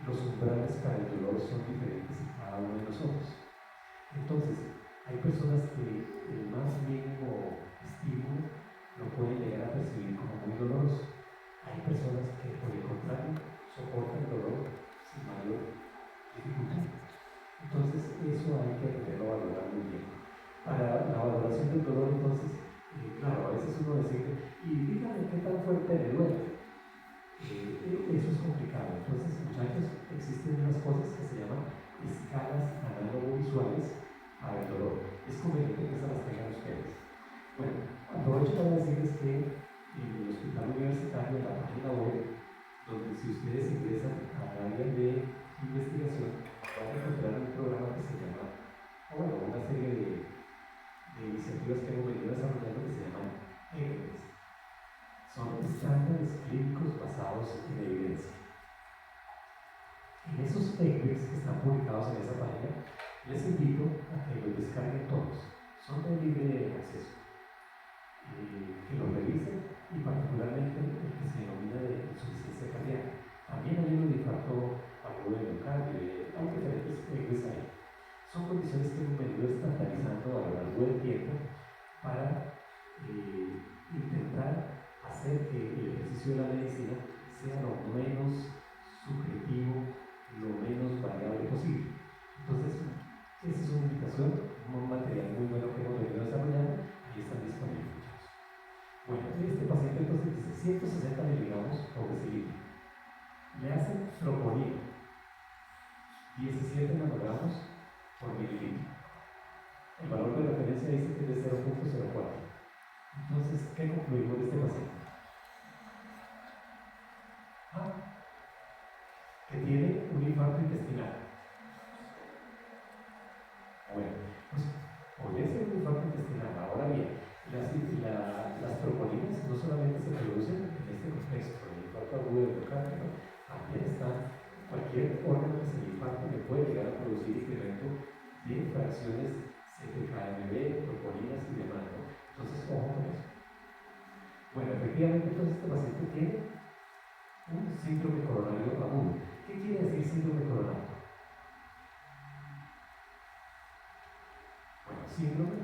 los umbrales para el dolor son diferentes en cada uno de nosotros. Entonces, hay personas que el más mínimo estímulo lo pueden llegar a percibir como muy doloroso. Hay personas que, por el contrario, soportan el dolor sin mayor dificultad. Entonces, eso hay que aprenderlo a valorar muy bien. Para la valoración del dolor, entonces, claro, a veces uno decide, y dígame qué tan fuerte le duele. Eso es complicado. Entonces, muchachos, existen unas cosas que se llaman escalas análogo-visuales para el dolor. Es conveniente que esas las tengan ustedes. Bueno, aprovecho para decirles que en el hospital universitario, en la página web, donde si ustedes ingresan al área de investigación, van a encontrar un programa que se llama, una serie de iniciativas que hemos venido desarrollando que se llaman ECRES. Son estándares clínicos basados en evidencia. En esos papers que están publicados en esa página, les invito a que los descarguen todos. Son de libre acceso. Que los revisen, y particularmente el que se denomina de insuficiencia cardíaca. También hay uno de infarto agudo de miocardio, hay diferentes papers ahí. Son condiciones que hemos venido estandarizando a lo largo del tiempo para intentar hacer que el ejercicio de la medicina sea lo menos subjetivo, lo menos variable posible. Entonces, esa es una invitación, un material muy bueno que hemos venido desarrollando, y están disponibles, muchachos. Bueno, este paciente entonces dice 160 miligramos por decilitro. Le hacen troponina, 17 nanogramos por mililitro. El valor de referencia dice que es de 0.04. Entonces, ¿qué concluimos de este paciente? Que tiene un infarto intestinal. Bueno, pues podría ser un infarto intestinal. Ahora bien, efectivamente, entonces este paciente tiene un síndrome coronario agudo. ¿Qué quiere decir síndrome coronario? Bueno, síndrome,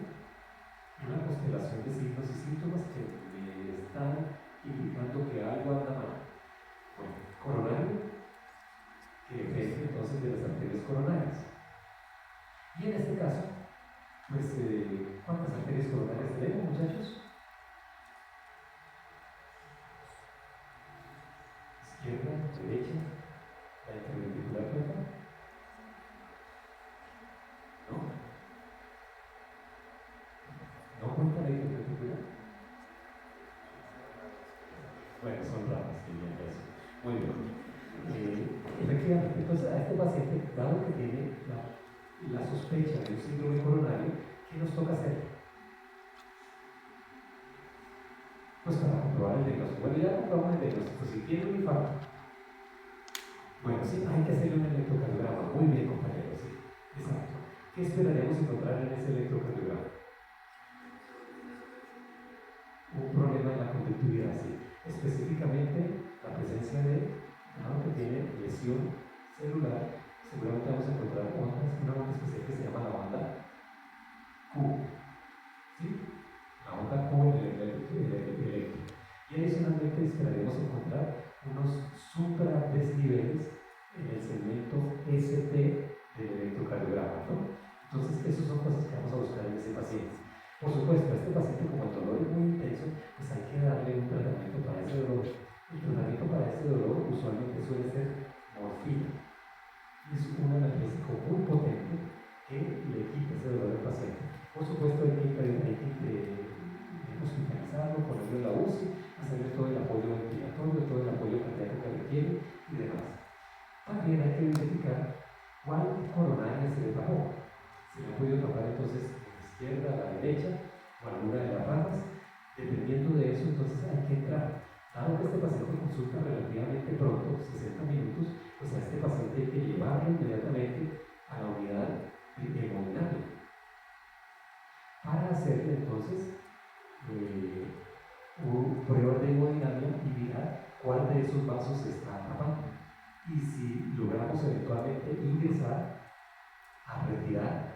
una constelación de signos y síntomas que me están indicando que algo anda mal. Bueno, coronario, que depende entonces de las arterias coronarias. Y en este caso, pues, ¿cuántas arterias coronarias tenemos, muchachos? Izquierda, derecha, la interventricular cuenta. ¿No? ¿No cuenta la interventricular? Bueno, son raras, que ya eso. Muy bien. Efectivamente, entonces a este paciente, dado que tiene la sospecha de un síndrome coronario, ¿qué nos toca hacer? Pues para comprobar el diagnóstico. Bueno, ya comprobamos el diagnóstico. Si tiene un infarto, bueno, sí, hay que hacerle un electrocardiograma. Muy bien, compañeros, sí. Exacto. ¿Qué esperaremos encontrar en ese electrocardiograma? Un problema en la conductividad, sí. Específicamente, la presencia de, dado que tiene lesión celular, seguramente vamos a encontrar una onda especial que se llama la banda Q. ¿Sí? La onda Q en el electro. Y adicionalmente esperaremos encontrar unos supradesniveles en el segmento ST del electrocardiograma, ¿no? Entonces, esas son cosas que vamos a buscar en ese paciente. Por supuesto, a este paciente, como el dolor es muy intenso, pues hay que darle un tratamiento para ese dolor. El tratamiento para ese dolor usualmente suele ser morfina. Es un analgésico muy potente que le quita ese dolor al paciente. Por supuesto, hay que hospitalizarlo, ponerlo en la UCI, hacerle todo el apoyo ventilatorio, todo el apoyo cardíaco que requiere y demás. También hay que identificar cuál coronaria se le tapó. Se le ha podido tapar entonces a la izquierda, a la derecha o alguna de las ramas. Dependiendo de eso, entonces hay que entrar. Dado que este paciente consulta relativamente pronto, 60 minutos, pues a este paciente hay que llevarlo inmediatamente a la unidad hemodinamia para hacerle entonces pruebas de hemodinamia y mirar cuál de esos vasos se está tapando. Y si logramos eventualmente ingresar a retirar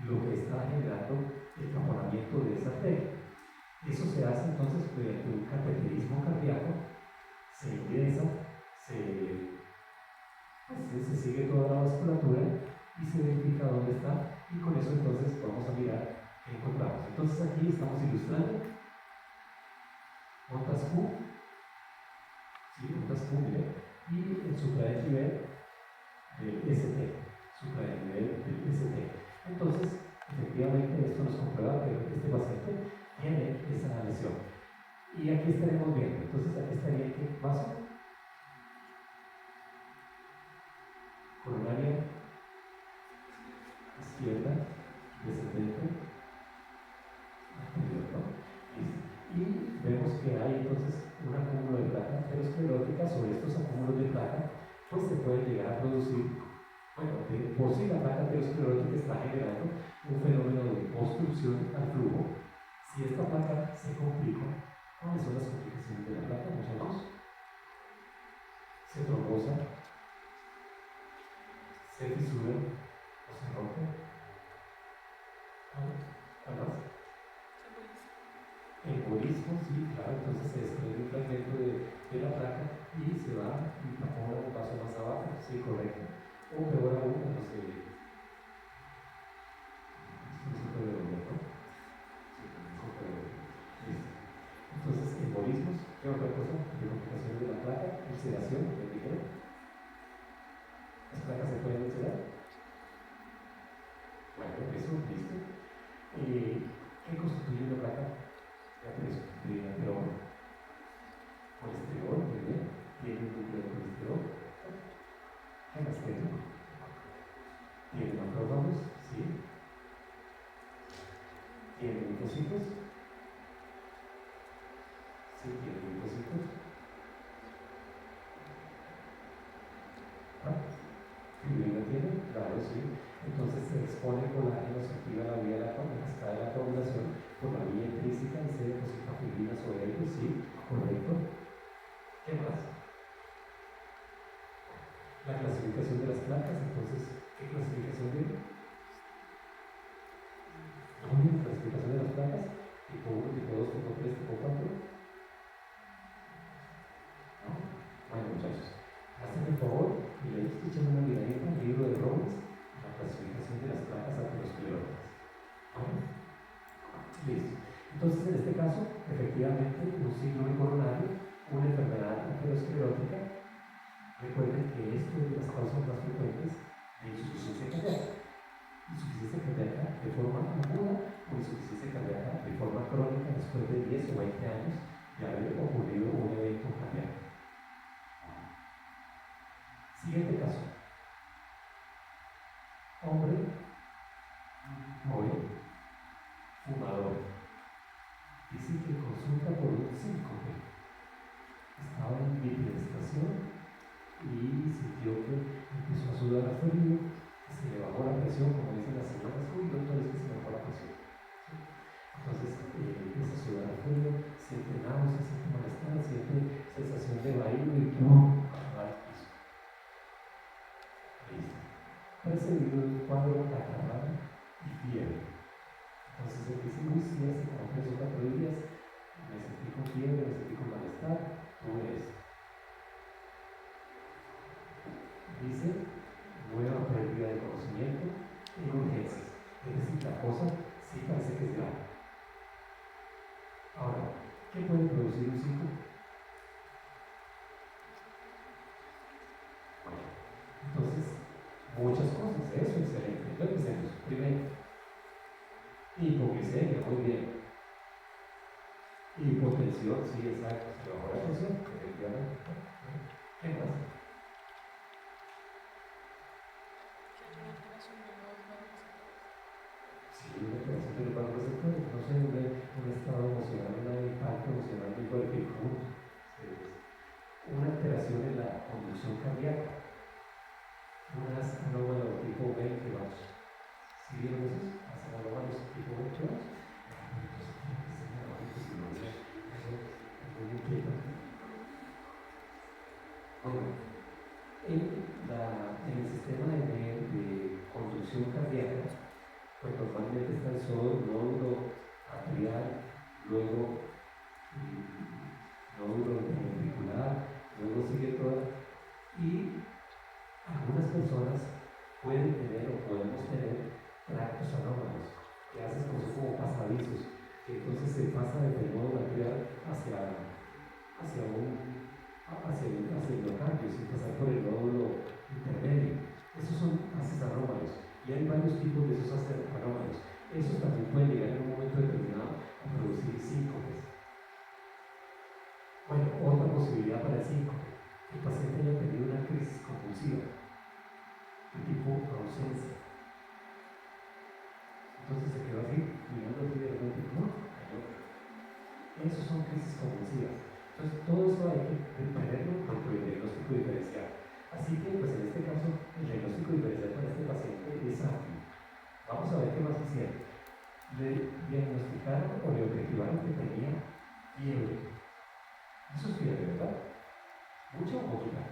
lo que está generando el taponamiento de esa arteria. Eso se hace entonces mediante un cateterismo cardíaco, se ingresa, se sigue toda la vasculatura y se verifica dónde está, y con eso entonces vamos a mirar qué encontramos. Entonces aquí estamos ilustrando ondas Q, ¿sí? Ondas Q, miren, y el supradesnivel del ST, supradesnivel del ST. Entonces, efectivamente, esto nos comprueba que este paciente tiene esa lesión. Y aquí estaremos viendo, entonces aquí estaría el qué vaso coronaria izquierda, descendente, anterior, ¿no? Listo. Y vemos que hay entonces un acúmulo de placa aterosclerótica. Sobre estos acúmulos de placa, pues se puede llegar a producir, bueno, por sí la placa aterosclerótica está generando un fenómeno de obstrucción al flujo. Si esta placa se complica, ¿cuáles son las complicaciones de la placa, muchachos? Se trombosa, se fisura o se rompe. ¿Cuál más? Embolismo, sí, claro, entonces se desprende un fragmento de la placa y se va y tapona un paso más abajo, sí, correcto. O peor aún, cuando no se puede volver, ¿no? Sí, no se puede volver. Listo. Entonces, embolismos, ¿qué otra cosa? De complicaciones de la placa, ulceración, ¿me dijeron? ¿Las placas se pueden ulcerar? Bueno, eso, listo. ¿Qué constituye una placa? Aterosclerótica. Colesterol, muy bien. Tiene un núcleo de colesterol. ¿Qué más tiene? Tiene macrófagos, sí. Tiene linfocitos. Sí, tiene linfocitos. Fibrina tiene, claro, sí. Entonces se expone el colágeno, se activa la vía de la cascada de la coagulación por la vía intrínseca y se deposita fibrina sobre ellos, sí. en este caso, efectivamente, un síndrome coronario, una enfermedad aterosclerótica. Recuerden que esto es de las causas más frecuentes de insuficiencia cardíaca. Insuficiencia cardíaca de forma aguda o insuficiencia cardíaca de forma crónica después de 10 o 20 años de haber ocurrido un evento cardíaco. Siguiente caso. Hombre, joven, fumador. Dice que consulta por un síncope. Estaba en bipedestación y sintió que empezó a sudar a frío, que se le bajó la presión, como dicen las señoras, uy, doctor, es que se me bajó la presión. ¿Sí? Entonces empieza a sudar a frío, siente náuseas, siente malestar, siente sensación de vaído y ¡pum! Al piso. Listo. Precedido de un cuadro catarral y fiebre. Entonces él dice, uy, sí, hace como 3 o 4 días me sentí con fiebre, me sentí con malestar, tuve esto. Dice, nueva pérdida de conocimiento en urgencias. Es decir, la cosa sí parece que es grave. Ahora, ¿qué puede producir un síncope? Bueno, entonces, muchas cosas, eso es excelente. Entonces, empecemos. Primero, hipoglicemia, muy bien. Hipotensión, sí, exacto, se bajó la presión, efectivamente. ¿Qué más? Sí, una alteración de los vasos receptores, no sé, un estado emocional, un impacto emocional muy fuerte, una alteración en la conducción cardíaca, unas anómalos tipo 20 vamos. ¿Sí vieron esos? Las anómalos tipo 20 vamos. Entonces tiene que ser analógico, si no es eso es muy inquietante. Bueno, en el sistema de conducción cardíaca, pues normalmente está el nódulo atrial, luego nódulo ventricular, luego sigue toda, y algunas personas pueden tener o podemos tener tractos anómalos, que hacen como pasadizos, que entonces se pasa desde el nódulo atrial hacia el miocardio, sin pasar por el nódulo intermedio. Esos son haces anómalos, y hay varios tipos de esos haces anómalos. Esos también pueden llegar en un momento determinado a producir síncopes. Bueno, otra posibilidad para el síncope, que el paciente haya tenido una crisis convulsiva de tipo ausencia. Entonces se quedó así, mirando así de repente, ¿no? Esos son crisis convulsivas. Entonces todo eso hay que tenerlo dentro del diagnóstico diferencial. Así que, pues en este caso, el diagnóstico diferencial para este paciente es amplio. Vamos a ver qué más hicieron. Le diagnosticaron o le objetivaron que tenía fiebre. Eso es fiebre, ¿verdad? Mucha o poquita.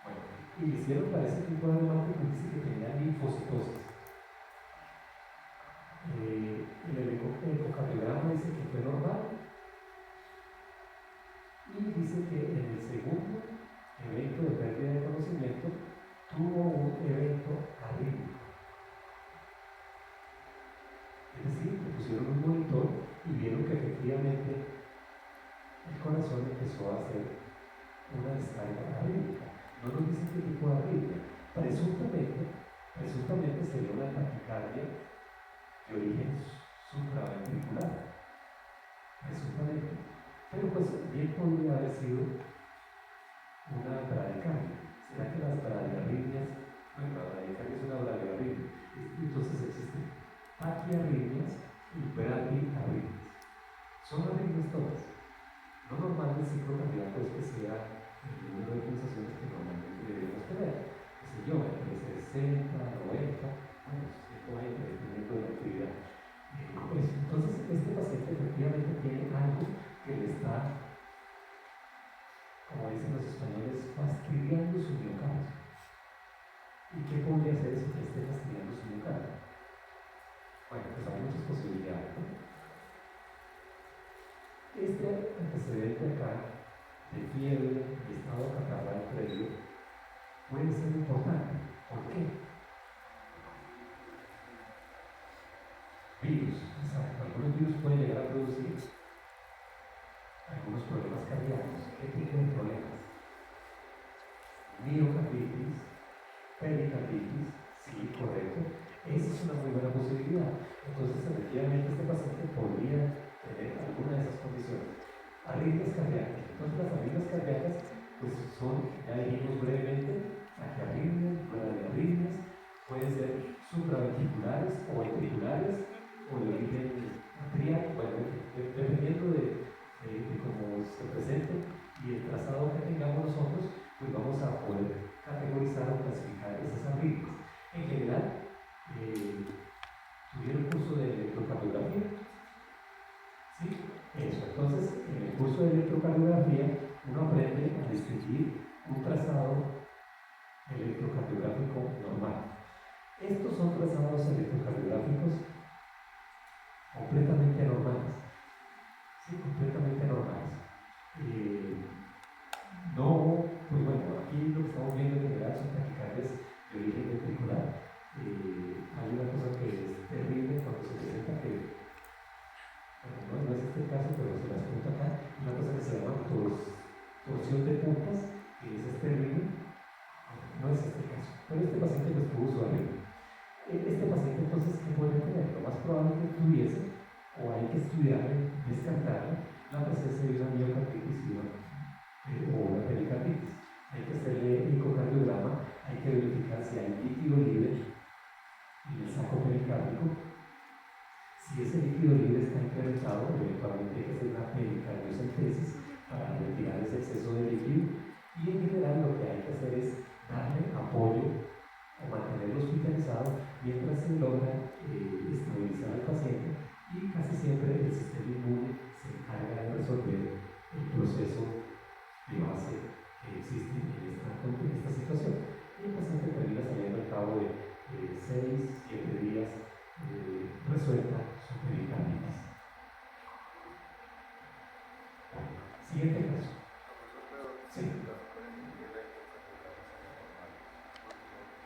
Bueno, y le hicieron para ese tipo de diagnóstico y dice que tenía linfocitosis. El ecocardiograma dice que fue normal. Y dice que en el segundo evento de pérdida de conocimiento tuvo un evento arrítmico. Es decir, le pusieron un monitor y vieron que efectivamente el corazón empezó a hacer una descarga arrítmica. No nos dicen qué tipo de arritmia. Presuntamente sería una taquicardia de origen supraventricular. Presuntamente. Pero pues bien podría haber sido una bradicardia. ¿Será que las bradiarritmias, bueno, la bradicardia es una bradiarritmia, entonces existen taquiarritmias y bradiarritmias? Son arritmias todas. Lo normal del ciclo cardíaco es que sea el número de pulsaciones que normalmente debemos tener. Que sé yo, entre 60, 90, bueno, 120, dependiendo de la actividad. Entonces, este paciente efectivamente tiene algo que le está, como dicen los españoles, fastidiando su miocardio. ¿Y qué podría hacer eso que esté fastidiando su miocardio? Bueno, pues hay muchas posibilidades, ¿no? Este antecedente acá de fiebre y estado catarral previo puede ser importante. ¿Por qué? Virus, exacto. Algunos virus pueden llegar llegar a producir algunos problemas cardíacos. ¿Qué tipo de problemas? Miocarditis, pericarditis, sí, correcto. Esa es una muy buena posibilidad. Entonces, efectivamente, este paciente podría tener alguna de esas condiciones. Arritmias cardíacas. Entonces, las arritmias cardíacas, pues son, ya dijimos brevemente, taquiarritmias, prueba de arritmias, pueden ser supraventriculares o ventriculares o de origen atrial, bueno, dependiendo de cómo se presente y el trazado que tengamos nosotros, pues vamos a poder categorizar o clasificar esas arritmias. En general, ¿tuvieron curso de electrocardiografía? ¿Sí? Eso. Entonces, en el curso de electrocardiografía, uno aprende a distinguir un trazado electrocardiográfico normal. Estos son trazados electrocardiográficos completamente normales. Sí, completamente normales. No, pues bueno, aquí lo que estamos viendo en general son taquicardias de origen ventricular. Hay una cosa que es terrible cuando se presenta que, bueno, no es este el caso, pero se las cuento acá, una cosa que se llama torsión de puntas, que es terrible. No es este el caso, pero este paciente pues tuvo su arritmia. Este paciente entonces, ¿qué puede tener? Lo más probable es que tuviese, o hay que estudiar, descartar la presencia de una miocarditis o una pericarditis. Hay que hacerle ecocardiograma, hay que verificar si hay líquido libre en el saco pericárdico. Si ese líquido libre está incrementado, eventualmente hay que hacer una pericardiocentesis para retirar ese exceso de líquido. Y en general lo que hay que hacer es darle apoyo o mantenerlo hospitalizado mientras se logra estabilizar al paciente, y casi siempre el sistema inmune se encarga de resolver el proceso de base que existe en esta situación. Y el paciente termina saliendo al cabo de 6-7 días resuelta su pericarditis. Bueno, siguiente caso. Sí.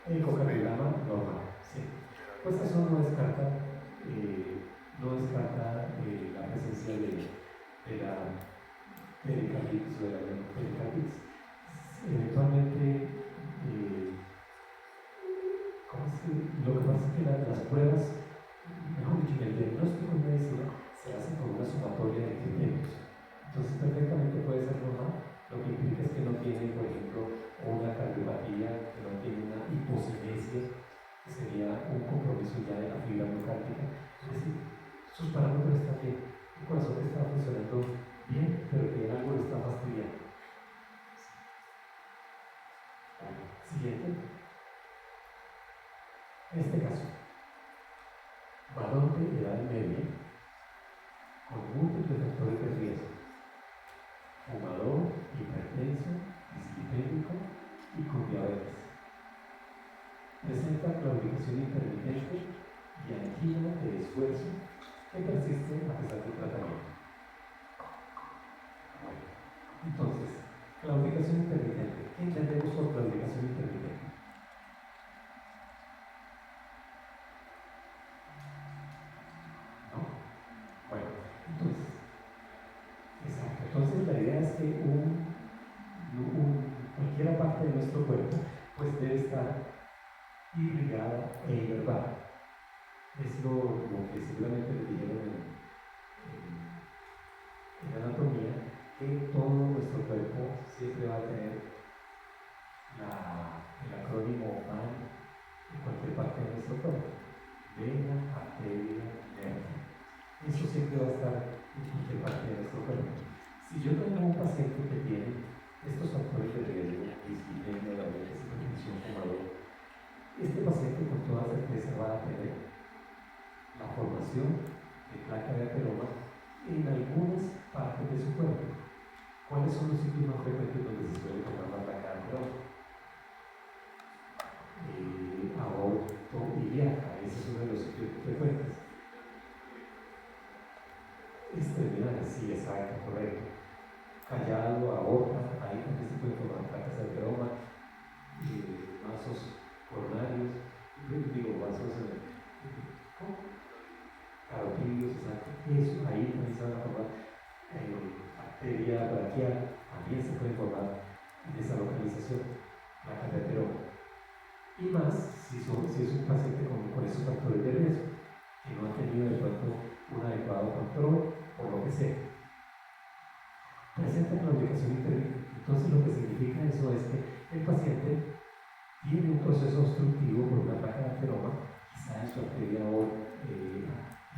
Ecocardiograma normal, sí. Pues eso no descarta la presencia de la pericarditis o de la pericarditis. Eventualmente, lo que pasa es que las pruebas, mejor dicho, el diagnóstico en medicina se hace con una sumatoria de criterios. Entonces, perfectamente puede ser normal, lo que implica es que no tiene, por ejemplo, una cardiopatía, que no tiene una hipocinesia, que sería un compromiso ya de la fibra miocárdica. Es decir, sus parámetros están bien, el corazón está funcionando bien, pero que algo lo está fastidiando. Siguiente. En este caso, varón de edad media, con múltiples factores de riesgo, fumador, hipertenso, dislipédico y con diabetes. Presenta claudicación intermitente y angina de esfuerzo que persiste a pesar del tratamiento. Bueno, entonces, claudicación intermitente. ¿Qué entendemos por claudicación intermitente? ¿No? Bueno, entonces, exacto. Entonces, la idea es que cualquier parte de nuestro cuerpo pues debe estar irrigada e inervada. Es lo que seguramente les dijeron en anatomía, que todo nuestro cuerpo siempre va a tener el acrónimo VAN en cualquier parte de nuestro cuerpo. Vena, arteria, nervio. Eso siempre va a estar en cualquier parte de nuestro cuerpo. Si yo tengo un paciente que tiene estos factores de riesgo, dislipemia, diabetes, hipertensión, fumador, este paciente con toda certeza va a tener la formación de placa de ateroma en algunas partes de su cuerpo. ¿Cuáles son los sitios más frecuentes donde se suele formar la placa de ateroma? Aorto ilíaca, ese es uno de los sitios frecuentes. Extremidades, sí, exacto, correcto. Callado, aorta, ahí también se pueden formar placas de ateroma, vasos coronarios, vasos carotídeos, eso ahí también se van a formar bacteria braquial, también se puede formar en esa localización, placas de ateroma. Y más si es un paciente con esos factores de riesgo, que no ha tenido de pronto un adecuado control, por lo que sea. Presenta claudicación interna. Entonces lo que significa eso es que el paciente tiene un proceso obstructivo por una placa de ateroma, quizá en su arteria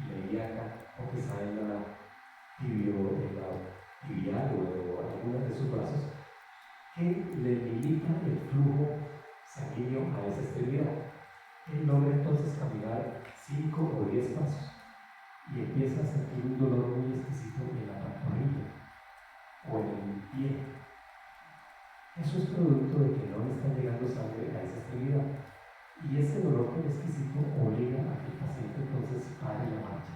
ilíaca o quizá en la tibial o alguna de sus brazos, que le limita el flujo sanguíneo a esa extremidad. Él logra entonces caminar 5 o 10 pasos y empieza a sentir un dolor muy exquisito en la pantorrilla o en el pie. Eso es producto de que no le está llegando sangre a esa extremidad. Y ese dolor tan exquisito obliga a que el paciente entonces pare la marcha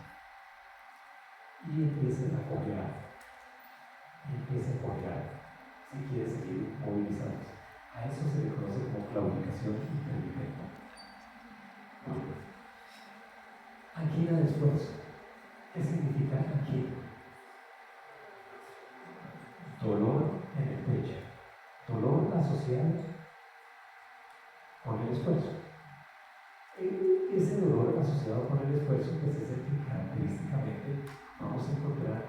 y empiece a cojear. Si quiere seguir movilizándose. A eso se le conoce como claudicación intermitente. Angina de esfuerzo. ¿Qué significa angina? Dolor en el pecho. Dolor asociado con el esfuerzo. Ese dolor asociado con el esfuerzo pues es el que característicamente vamos a encontrar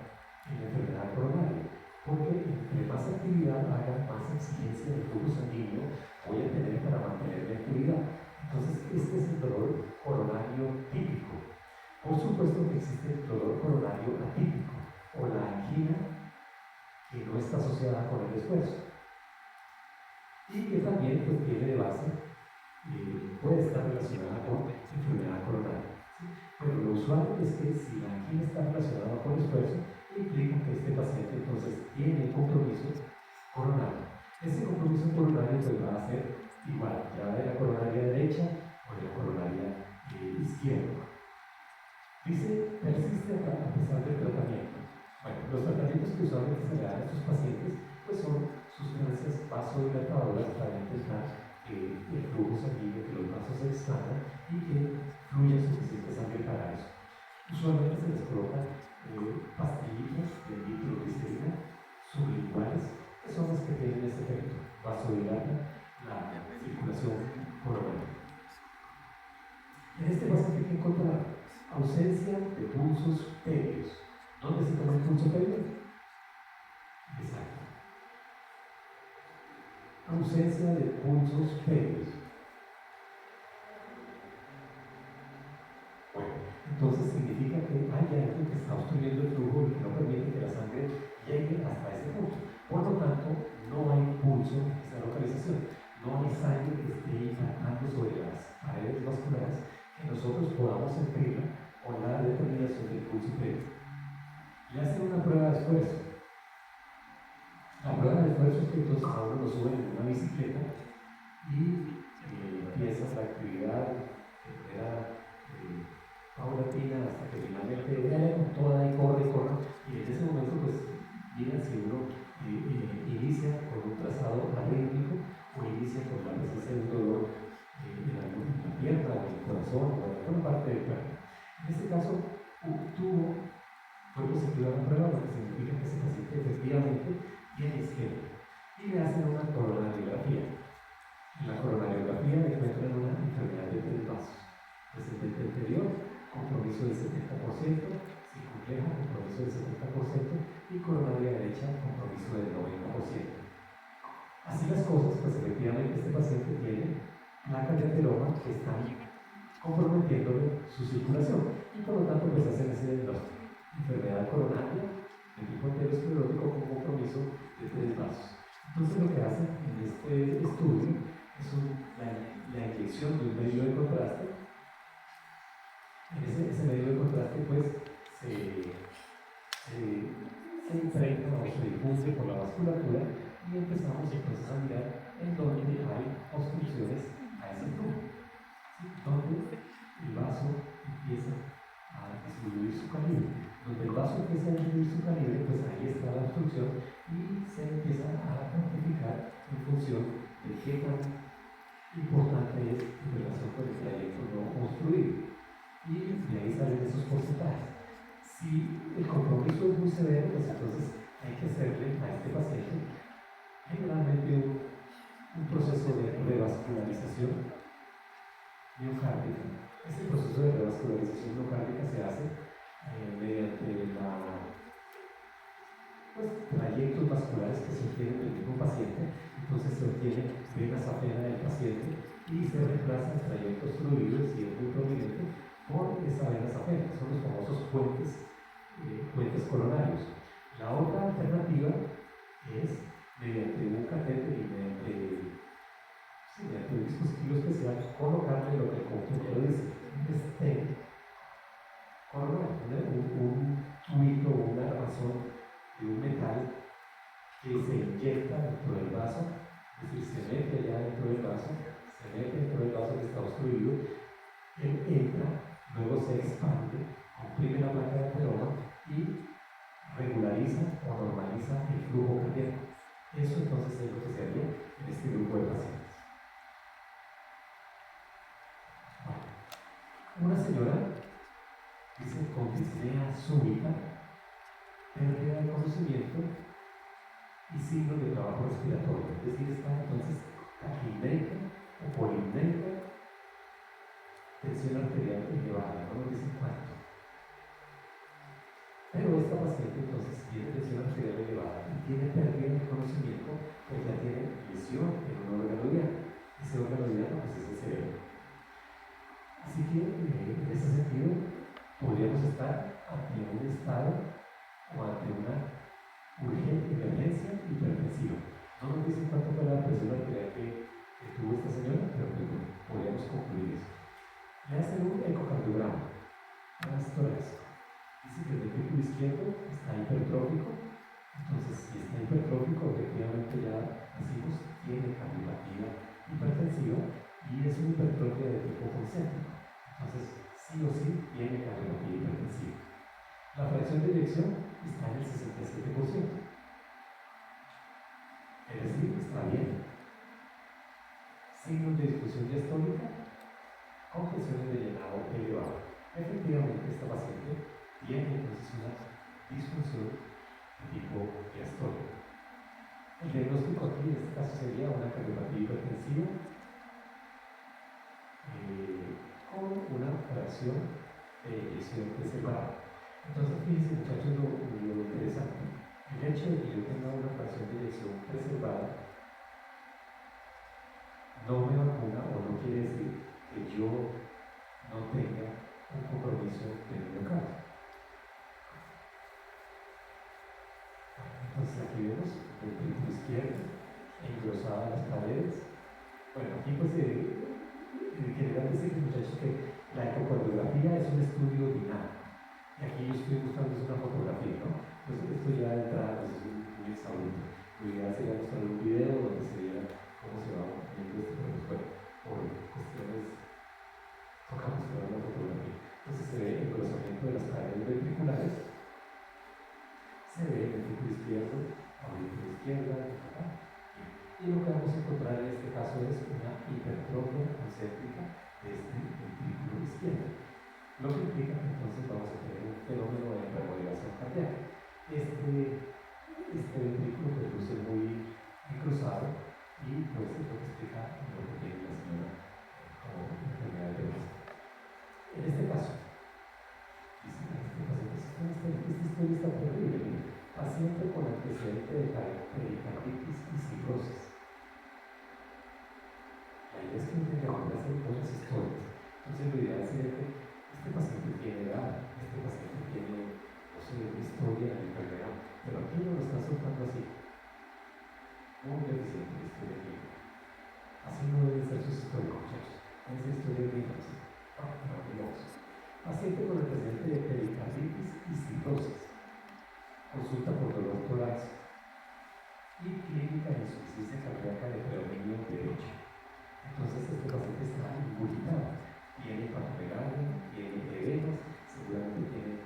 en la enfermedad coronaria, porque entre más actividad haga, más exigencia del flujo sanguíneo voy a tener para mantener la actividad. Entonces este es el dolor coronario típico. Por supuesto que existe el dolor coronario atípico o la angina que no está asociada con el esfuerzo y que también pues tiene de base puede estar relacionada con enfermedad coronaria. ¿Sí? Pero lo usual es que si la angina está relacionada con el esfuerzo, implica que este paciente entonces tiene compromiso coronario. Ese compromiso coronario pues va a ser igual, ya de la coronaria derecha o de la coronaria izquierda. Dice, persiste a pesar del tratamiento. Bueno, los tratamientos que usualmente se le dan a estos pacientes pues son sustancias vasodilatadoras para intentar el flujo sanguíneo, que los vasos se expandan y que fluya suficiente sangre para eso. Usualmente se les colocan pastillitas de nitroglicerina sublinguales, que son las que tienen ese efecto, vasodilatan la circulación coronaria. En este paciente hay que encontrar ausencia de pulsos previos. ¿Dónde se toma el pulso previo? Exacto. Ausencia de pulsos previos. Bueno, entonces significa que hay algo que está obstruyendo el flujo y que no permite que la sangre llegue hasta ese punto. Por lo tanto, no hay pulso en esa localización. No hay sangre que esté impactando sobre las paredes vasculares que nosotros podamos sentirla con la determinación del pulso previo. Le hacen una prueba de esfuerzo. La prueba de esfuerzo es que entonces a uno lo suben en una bicicleta y empieza la actividad de manera paulatina hasta que finalmente ella con toda y corre, y en ese momento pues mira si uno inicia con un trazado arrítmico o inicia con la presencia de un dolor en la pierna o en el corazón o en alguna parte del cuerpo. En este caso fue positiva la prueba, lo que significa que ese paciente efectivamente tiene isquemia y le hacen una coronariografía. En la coronariografía le encuentran una enfermedad de 3 vasos. Descendente anterior, compromiso del 70%, circunfleja, compromiso del 70% y coronaria derecha, compromiso del 90%. Así las cosas, pues efectivamente este paciente tiene placas de ateroma que están comprometiéndole su circulación y por lo tanto pues hacen ese diagnóstico. Enfermedad coronaria de tipo arteriosclerótico con compromiso de 3 vasos. Entonces lo que hacen en este estudio es la inyección de un medio de contraste. En ese medio de contraste pues se enfrenta o se difunde por la vasculatura y empezamos entonces a mirar en dónde hay obstrucciones a ese flujo, ¿sí? Donde el vaso empieza a disminuir su calibre. Donde el vaso empieza a disminuir su calibre, pues ahí está la obstrucción y se empieza a cuantificar en función de qué tan importante es en relación con el trayecto no obstruido. Y y de ahí salen esos porcentajes. Si el compromiso es muy severo, pues entonces hay que hacerle a este paciente generalmente un proceso de revascularización miocárdica. Este proceso de revascularización miocárdica se hace mediante trayectos vasculares que se obtienen del mismo paciente. Entonces se obtiene vena safena del paciente y se reemplazan trayectos fluidos, y es muy prominente, por esa vena safena. Son los famosos puentes coronarios. La otra alternativa es mediante un catéter y mediante un dispositivo especial colocarle lo que el compañero dice, un stent coronario, un tubito o una armazón de un metal que se inyecta dentro del vaso, es decir, se mete allá dentro del vaso, se mete dentro del vaso que está obstruido, él entra, luego se expande, comprime la placa de ateroma y regulariza o normaliza el flujo cardíaco. Eso entonces es lo que se haría en este grupo de pacientes. Una señora dice con disnea súbita, pérdida de conocimiento y signos de trabajo respiratorio, es decir, está entonces taquipneica o polipneica, tensión arterial elevada, no nos dicen cuánto. Pero esta paciente entonces tiene tensión arterial elevada y tiene pérdida de conocimiento, pues ya tiene lesión en un órgano diano. Ese órgano diano pues es el cerebro. Así que en ese sentido podríamos estar ante un estado o ante una urgente emergencia hipertensiva. No nos dicen cuánto fue la presión arterial que tuvo esta señora, pero pues, bueno, podríamos concluir eso. Le hacen un ecocardiograma, una torácico. Dice que el ventrículo izquierdo está hipertrófico, entonces si está hipertrófico, efectivamente ya decimos tiene cardiopatía hipertensiva y es una hipertrofia de tipo concéntrico. Entonces, sí o sí tiene cardiopatía hipertensiva. La fracción de eyección está en el 67%. Es decir, está bien. Signos de disfunción diastólica, con presiones de llenado elevado. Efectivamente, esta paciente tiene entonces una disfunción de tipo diastólico. El diagnóstico aquí en este caso sería una cardiopatía hipertensiva con una fracción de eyección preservada. Entonces, fíjense, muchachos, lo interesante. El hecho de que yo tenga una fracción de eyección preservada no me vacuna o no quiere decir que yo no tenga un compromiso de miocardio. Entonces aquí vemos el ventrículo izquierdo engrosada las paredes. Bueno, aquí pues quería decir, muchachos, que la ecocardiografía es un estudio dinámico. Y aquí yo estoy buscando una fotografía, ¿no? Entonces esto ya de entrada pues, es un exabrupto. Lo ideal sería mostrar un video donde se viera cómo se va viendo este proceso. Por cuestiones tocamos para una fotografía. Entonces se ve el engrosamiento de las paredes ventriculares, se ve el ventrículo izquierdo, aurícula izquierda, y lo que vamos a encontrar en este caso es una hipertrofia concéntrica de este ventrículo izquierdo, lo que implica que entonces vamos a tener un fenómeno de hipermodulación cardíaca. Este ventrículo pues luce muy cruzado y pues es lo que explica lo que tiene la señora como enfermedad de base. En este caso, dice este paciente, esta historia está terrible. Paciente con antecedente de pericarditis y cirrosis. La idea es que intentamos hacer buenas historias. Entonces, lo ideal sería que este paciente tiene edad, este paciente tiene, no sé, una historia de enfermedad, pero aquí no lo está soltando así. Muy deficiente la historia clínica. Así no deben ser sus historias, muchachos. Deben ser historias mínimas. Paciente con antecedente de pericarditis y cirrosis. Consulta por dolor torácico y clínica de insuficiencia cardíaca de predominio derecho. Entonces este paciente está involucrado, tiene hepatomegalia, tiene edemas, seguramente tiene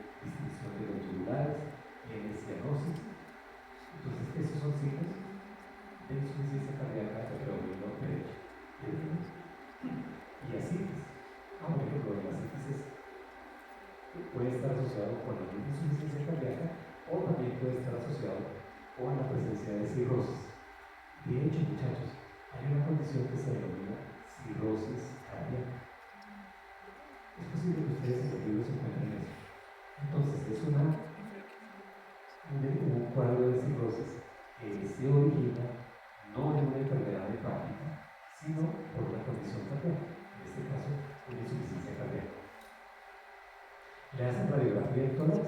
cirrosis. De hecho, muchachos, hay una condición que se denomina cirrosis cardíaca. Es posible que ustedes en los libros encuentren eso. Entonces, es un cuadro de cirrosis que se origina no de una enfermedad hepática, sino por una condición cardíaca, en este caso, una insuficiencia cardíaca. Le hacen radiografía del tórax,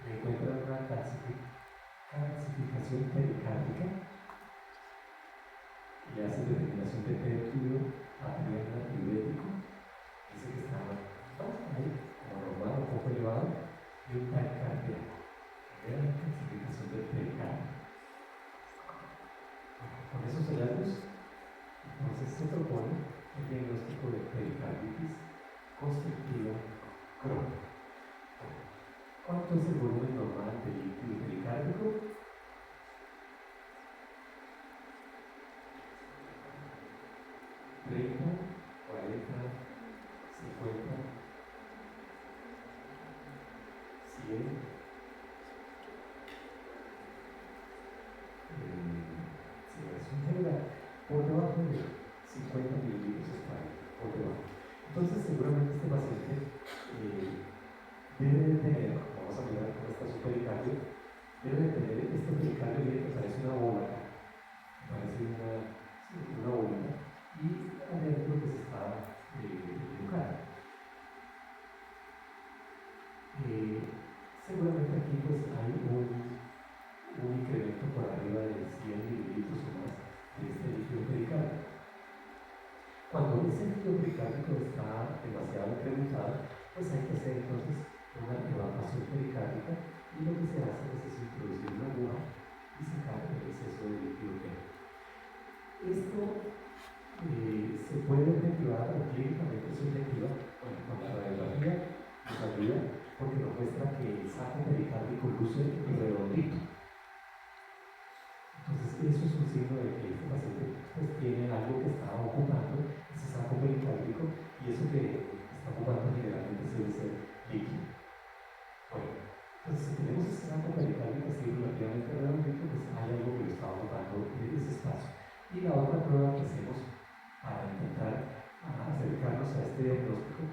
le encuentran una calcificación pericárdica, le hacen determinación de pértido atrial diurético, dice que está ahí, como normal, un poco elevado, y un taquicardia, gran calcificación del pericardio. Con esos hallazgos, entonces se propone el diagnóstico de pericarditis constrictiva crónica. ¿Cuánto es el volumen normal del líquido pericárdico? 30, 40, 50, 100, es un general, por debajo de 50 mililitros está por debajo. Entonces, seguramente este paciente debe de tener, vamos a mirar cómo está su pericardio, debe de tener este pericardio que parece una bola, parece una bolita, y adentro que se está educando. Seguramente aquí pues hay un incremento por arriba de 100 mililitros o más de este líquido pericárdico. Cuando ese líquido pericárdico está demasiado incrementado, pues hay que hacer entonces una evacuación pericárdica, y lo que se hace pues, es introducir una aguja y sacar el exceso de líquido pericárdico. Esto se puede objetivar o clínicamente se objetiva con la radiografía, nos ayuda porque nos muestra que el saco pericárdico luce redondito. Entonces eso es un signo de que este paciente pues, tiene algo que está ocupando ese saco pericárdico, y eso que está ocupando generalmente suele ser líquido. Bueno, entonces si tenemos ese saco pericárdico así relativamente redondito, pues hay algo que lo está ocupando en ese espacio. Y la otra prueba que hacemos para intentar acercarnos a este diagnóstico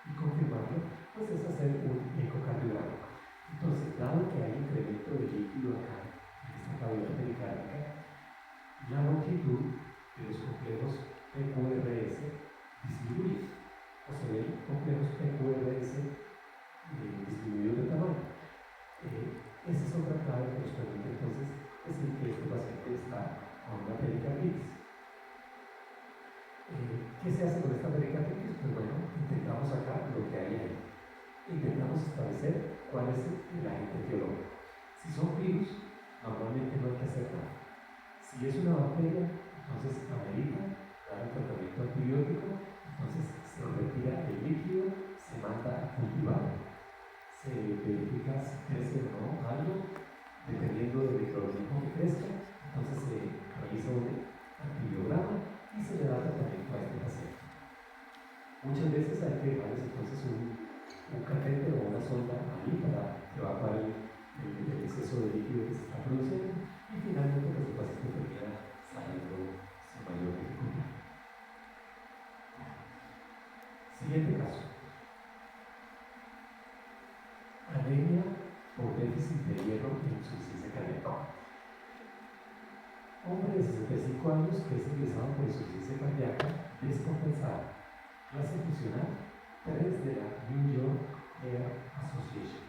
y confirmarlo, pues es hacer un ecocardiograma. Entonces, dado que hay incremento de líquido acá, en esta cavidad pericárdica, la longitud de los complejos PQRS disminuye, o se ven complejos PQRS disminuidos de tamaño. Esa es otra clave que nos permite entonces decir que este paciente está con una pericarditis. ¿Qué se hace con esta pericarditis? Pues bueno, intentamos sacar lo que hay ahí. Intentamos establecer cuál es el agente etiológico. Si son virus, normalmente no hay que hacer nada. Si es una bacteria, entonces amerita dar un tratamiento antibiótico, entonces se retira el líquido, se manda a cultivar, se verifica si crece o no algo, dependiendo del microorganismo que crezca, entonces se realiza un antibiograma y se le da tratamiento a este paciente. Muchas veces hay que darles entonces un catéter o una sonda ahí para evacuar el exceso de líquido que se está produciendo, y finalmente pues, el paciente termina saliendo sin mayor dificultad. Siguiente caso. Anemia por déficit de hierro en insuficiencia cardíaca. Hombre de 65 años que es ingresado por insuficiencia cardíaca descompensada. Clase funcional 3 de la New York Heart Association.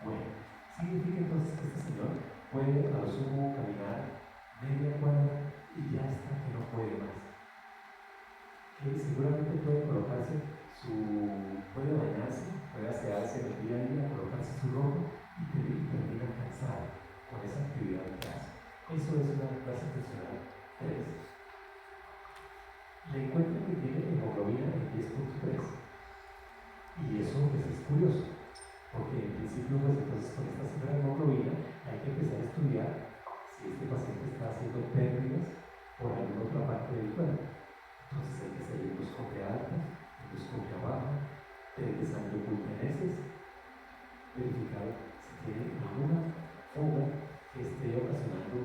Bueno, significa entonces que este señor puede a lo sumo caminar media cuadra y ya está que no puede más. Que seguramente puede colocarse puede bañarse, puede asearse en el día a día, colocarse su ropa y termina cansado con esa actividad que hace. Eso es una clase funcional 3. Le encuentran que tiene hemoglobina en 10.3. Y eso pues, es curioso, porque en principio pues, entonces, con esta cifra de hemoglobina hay que empezar a estudiar si este paciente está haciendo pérdidas por alguna otra parte del cuerpo. Entonces hay que hacer endoscopia alta, endoscopia baja, test de sangre oculta en heces, verificar si tiene alguna fuga que esté ocasionando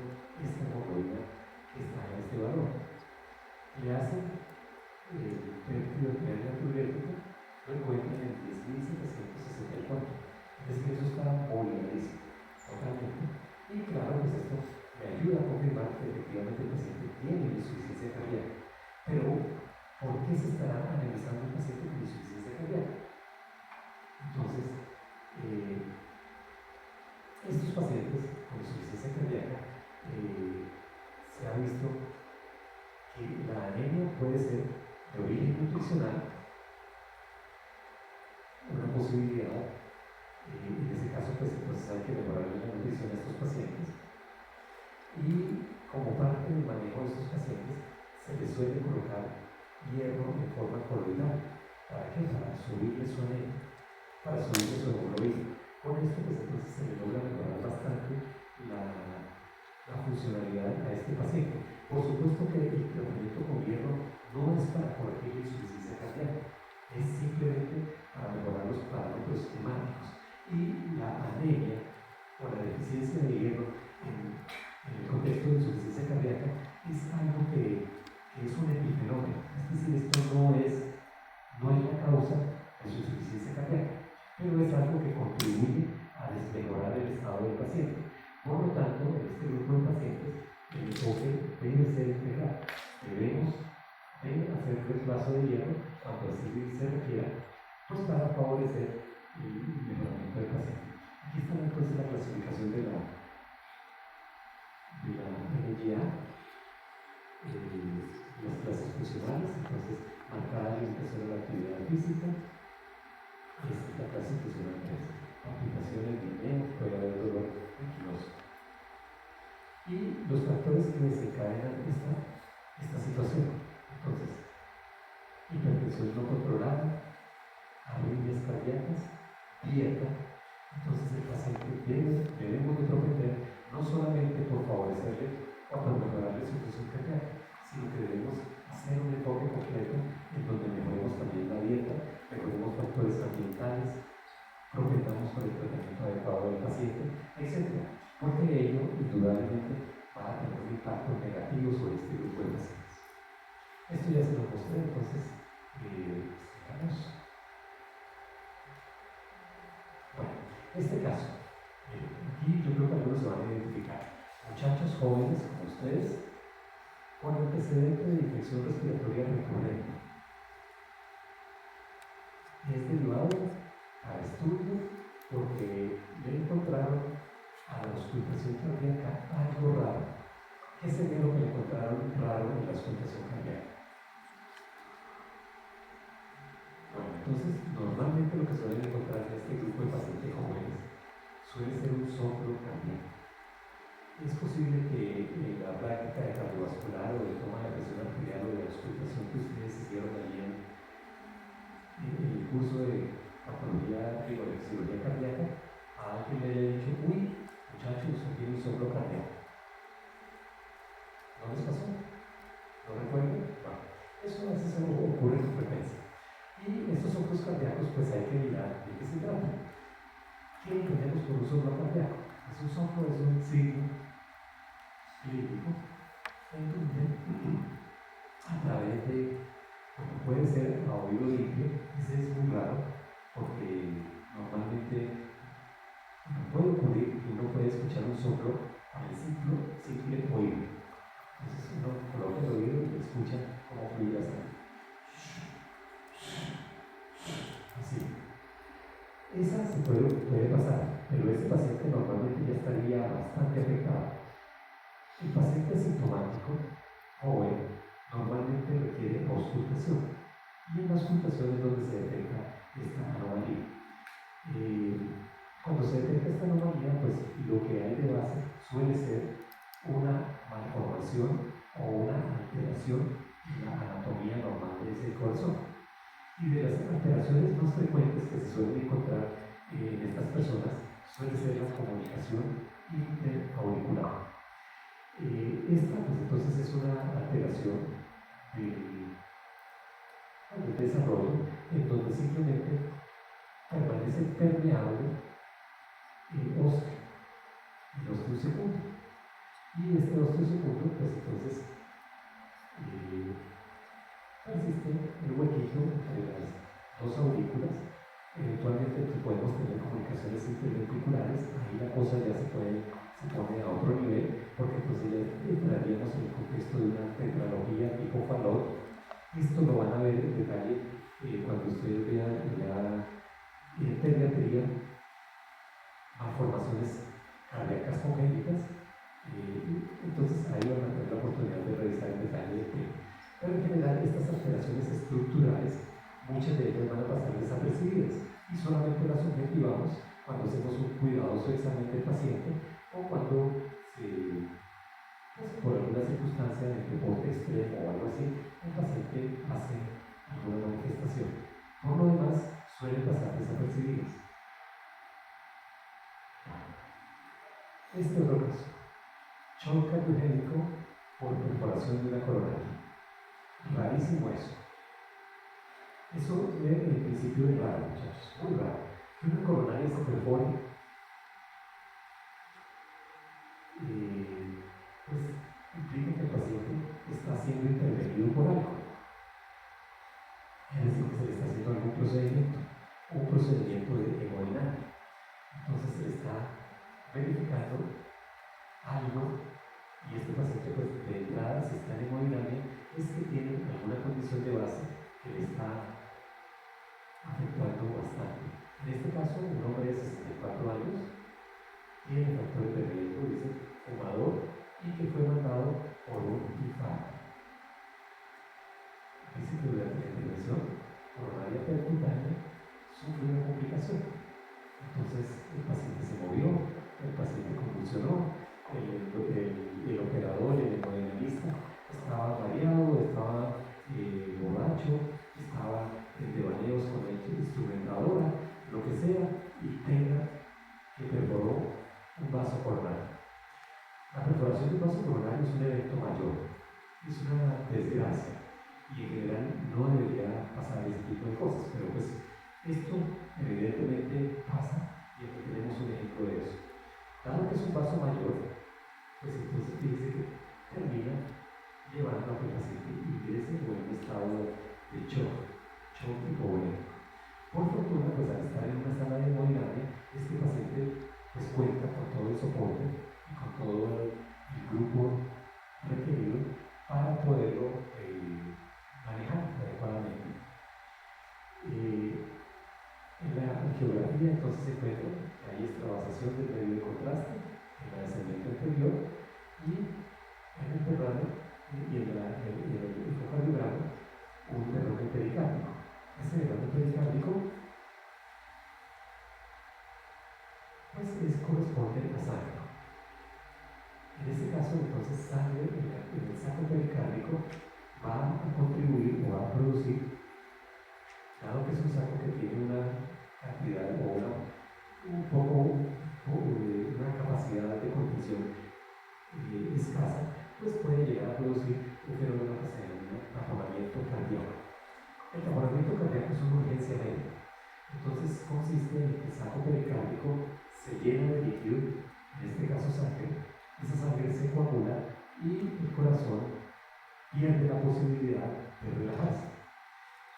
Estos pacientes con insuficiencia cardíaca se ha visto que la anemia puede ser de origen nutricional, una posibilidad. En ese caso, pues entonces hay que mejorar la nutrición de estos pacientes. Y como parte del manejo de estos pacientes, se les suele colocar hierro en forma coloidal. ¿Para qué? Para subirle su anemia, para subirle su hemoglobina. Con esto, pues entonces se le logra mejorar bastante la funcionalidad a este paciente. Por supuesto que el tratamiento con hierro no es para corregir la insuficiencia cardíaca, es simplemente para mejorar los parámetros hemáticos. Y la anemia o la deficiencia de hierro en el contexto de insuficiencia cardíaca es algo que es un epifenómeno, es decir, esto no es la causa de su insuficiencia cardíaca, pero es algo que contribuye a desmejorar el estado del paciente. Por lo tanto, en este grupo de pacientes, el enfoque debe ser integral. Debemos hacer reemplazo de hierro cuando así se requiera, pues para favorecer el mejoramiento del paciente. Aquí está entonces la clasificación de la NGA, las clases funcionales, entonces marcada limitación de la actividad física. Esta es la clase funcional 3, aplicaciones de INEO, puede haber dolor anquiloso. Y los factores que desencadenan esta situación, entonces, hipertensión no controlada, arritmias cardíacas, dieta. Entonces el paciente debemos de prometer no solamente por favorecerle o por mejorarle su función cardíaca, sino que debemos hacer un enfoque completo en donde mejoremos también la dieta, mejoremos factores ambientales, propendamos con el tratamiento adecuado del paciente, etc. Porque ello indudablemente va a tener un impacto negativo sobre este grupo de pacientes. Esto ya se lo mostré, entonces sigamos. Bueno, este caso, aquí yo creo que algunos se van a identificar. Muchachos jóvenes como ustedes, con antecedente de infección respiratoria recurrente. Es derivado a estudio porque le encontraron a la auscultación cardíaca algo raro. ¿Qué sería lo que le encontraron raro en la auscultación cardíaca? Bueno, entonces normalmente lo que suelen encontrar en este grupo de pacientes jóvenes suele ser un soplo cardíaco. Es posible que la práctica de cardiovascular o de toma de presión arterial o de auscultación que ustedes hicieron allí en el curso de patología, digo, de cirugía cardíaca, a alguien le haya dicho, uy, muchachos, usted tiene un soplo cardíaco. ¿No les pasó? ¿No recuerdan? Bueno, eso a veces ocurre con frecuencia. Y estos soplos cardíacos, pues hay que mirar de qué se trata. ¿Qué entendemos por un soplo cardíaco? Es un soplo, es un signo clínico en donde a través de, como puede ser a oído limpio, ese es muy raro porque normalmente no puede ocurrir que uno puede escuchar un soplo a el simple oído. Entonces uno coloca el oído y escucha cómo fluye la sangre. Así. Esa se puede pasar, pero ese paciente normalmente ya estaría bastante afectado. El paciente asintomático, joven, normalmente requiere auscultación. Y en la auscultación es donde se detecta esta anomalía. Cuando se detecta esta anomalía, pues lo que hay de base suele ser una malformación o una alteración en la anatomía normal de ese corazón. Y de las alteraciones más frecuentes que se suelen encontrar en estas personas suele ser la comunicación interauricular. Esta, pues entonces, es una alteración del desarrollo en donde simplemente permanece permeable el ósteo segundo. Y este ósteo segundo, pues entonces, persiste el huequito entre las dos aurículas. Eventualmente pues, podemos tener comunicaciones interventriculares, ahí la cosa ya se pone a otro nivel, porque entonces ya entraríamos en el contexto de una tetralogía tipo Fallot. Esto lo van a ver en detalle cuando ustedes vean la pediatría, malformaciones congénitas. Entonces ahí van a tener la oportunidad de revisar en detalle el tema. Pero en general estas alteraciones estructurales, muchas de ellas van a pasar desapercibidas y solamente las objetivamos cuando hacemos un cuidadoso examen del paciente o cuando pues, por alguna circunstancia de deporte extremo o algo así, el paciente hace alguna manifestación. Por lo demás, suelen pasar desapercibidas. Este otro caso, shock cardiogénico por perforación de una coronaria. Rarísimo eso. Eso en principio es raro, muchachos, muy raro. Que una coronaria se perfore, pues implica que el paciente está siendo intervenido por algo. Es decir, que se le está haciendo algún procedimiento, un procedimiento de hemodinamia. Entonces se le está verificando algo y este paciente pues de entrada, si está en hemodinamia, es que tiene alguna condición de base que le está afectando bastante. En este caso, un hombre de 64 años tiene factores de riesgo, dice, fumador, y que fue mandado por un infarto. Dice que durante la intervención coronaria percutánea sufre una complicación. Entonces el paciente se movió, el paciente convulsionó, el operador, el hemodinamista estaba mareado, estaba borracho, estaba en devaneos con la instrumentadora, lo que sea, y tenga que perforó un vaso coronario. La perforación de un vaso coronario es un evento mayor, es una desgracia, y en general no debería pasar ese tipo de cosas, pero pues esto evidentemente pasa, y aquí tenemos un ejemplo de eso. Dado que es un vaso mayor, pues entonces fíjese que termina llevando a que el paciente ingrese en un estado de shock hipovolémico. Por fortuna, pues al estar en una sala de hemodinamia, este paciente pues cuenta con todo el soporte y con todo el grupo requerido para poderlo manejar adecuadamente. En la angiografía entonces se encuentra que hay extravasación del medio de contraste en la descendente anterior y en el terrano y en el ecocardiograma un derrame pericárdico. Ese derrame pericárdico pues corresponde a sangre. En ese caso entonces sangre en el saco pericárdico va a contribuir o va a producir, dado que es un saco que tiene una cantidad o una capacidad de contención escasa, pues puede llegar a producir un fenómeno que se denomina taponamiento cardíaco. El taponamiento cardíaco es una urgencia médica. Entonces consiste en que el saco pericárdico se llena de líquido, en este caso sangre, esa sangre se coagula y el corazón pierde la posibilidad de relajarse.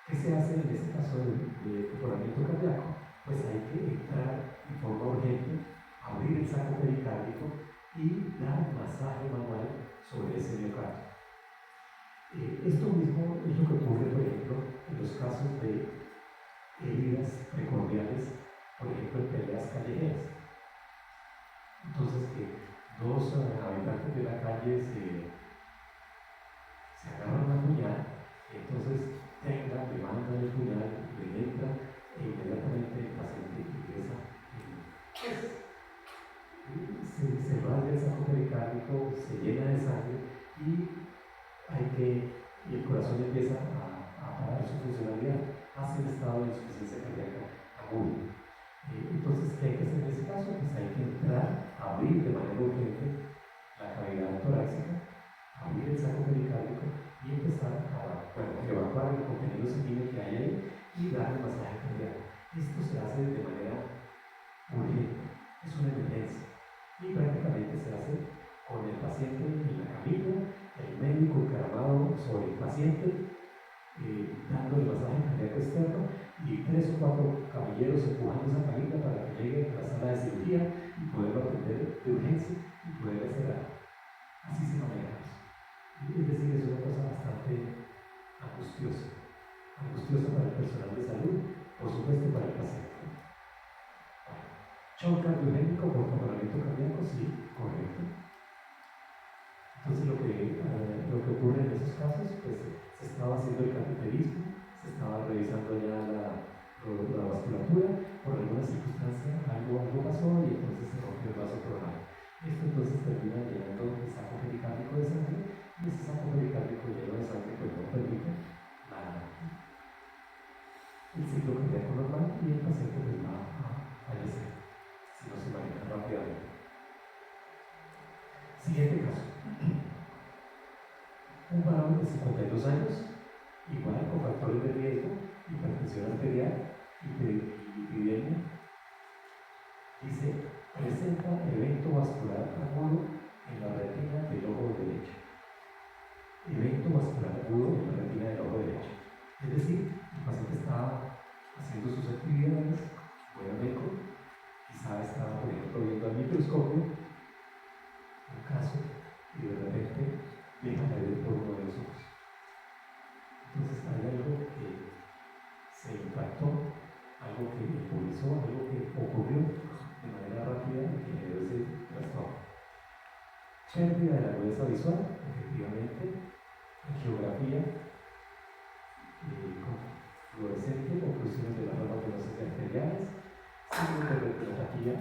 ¿Qué se hace en ese caso de taponamiento cardíaco? Pues hay que entrar en forma urgente, abrir el saco pericárdico y dar masaje manual sobre ese miocardio. Esto mismo es lo que ocurre, por ejemplo, en los casos de heridas precordiales, por ejemplo, en peleas callejeras. Entonces, que dos habitantes de la calle se agarran una puñal, entonces levantan el puñal, le entra e inmediatamente el paciente ingresa se raya el saco pericárdico, se llena de sangre y el corazón empieza a parar su funcionalidad hacia el estado de insuficiencia cardíaca aguda. Entonces, ¿qué hay que hacer en ese caso? Pues hay que entrar, abrir de manera urgente la cavidad torácica, abrir el saco pericárdico y empezar a evacuar el contenido sanguíneo que hay ahí y darle masaje cardíaco. Esto se hace de manera urgente, es una emergencia y prácticamente se hace con el paciente en la camilla, el médico encaramado sobre el paciente, dándole masaje cardíaco externo y 3 o 4 camilleros empujando esa camilla para que llegue a la sala de cirugía y poderlo atender de urgencia y poder hacer algo. Así se maneja eso. Es decir, es una cosa bastante angustiosa para el personal de salud, por supuesto para el paciente. Shock cardiogénico por taponamiento cardíaco, sí, estaba haciendo el cateterismo, se estaba revisando ya la vasculatura, por alguna circunstancia algo pasó y entonces se rompió el vaso coronal. Esto entonces termina llenando el saco pericárdico de sangre y ese saco pericárdico lleno de sangre pues no permite el ciclo cardíaco normal y el paciente pues va a fallecer si no se maneja rápidamente. Siguiente caso. Un varón de 52 años, igual con factores de riesgo, hipertensión arterial, lipidemia, dice, presenta evento vascular agudo en la retina del ojo derecho. Evento vascular agudo en la retina del ojo derecho. Es decir, el paciente estaba haciendo sus actividades, fue al médico, quizá estaba, por ejemplo, viendo al microscopio un caso y de repente deja de ver por uno de los ojos. Entonces hay algo que se impactó, algo que impulsó, algo que ocurrió de manera rápida y que generó ese trastorno. Pérdida de la agudeza visual, efectivamente, angiografía con fluorescente, oclusiones de las ramas venosas y arteriales, signos de retinopatía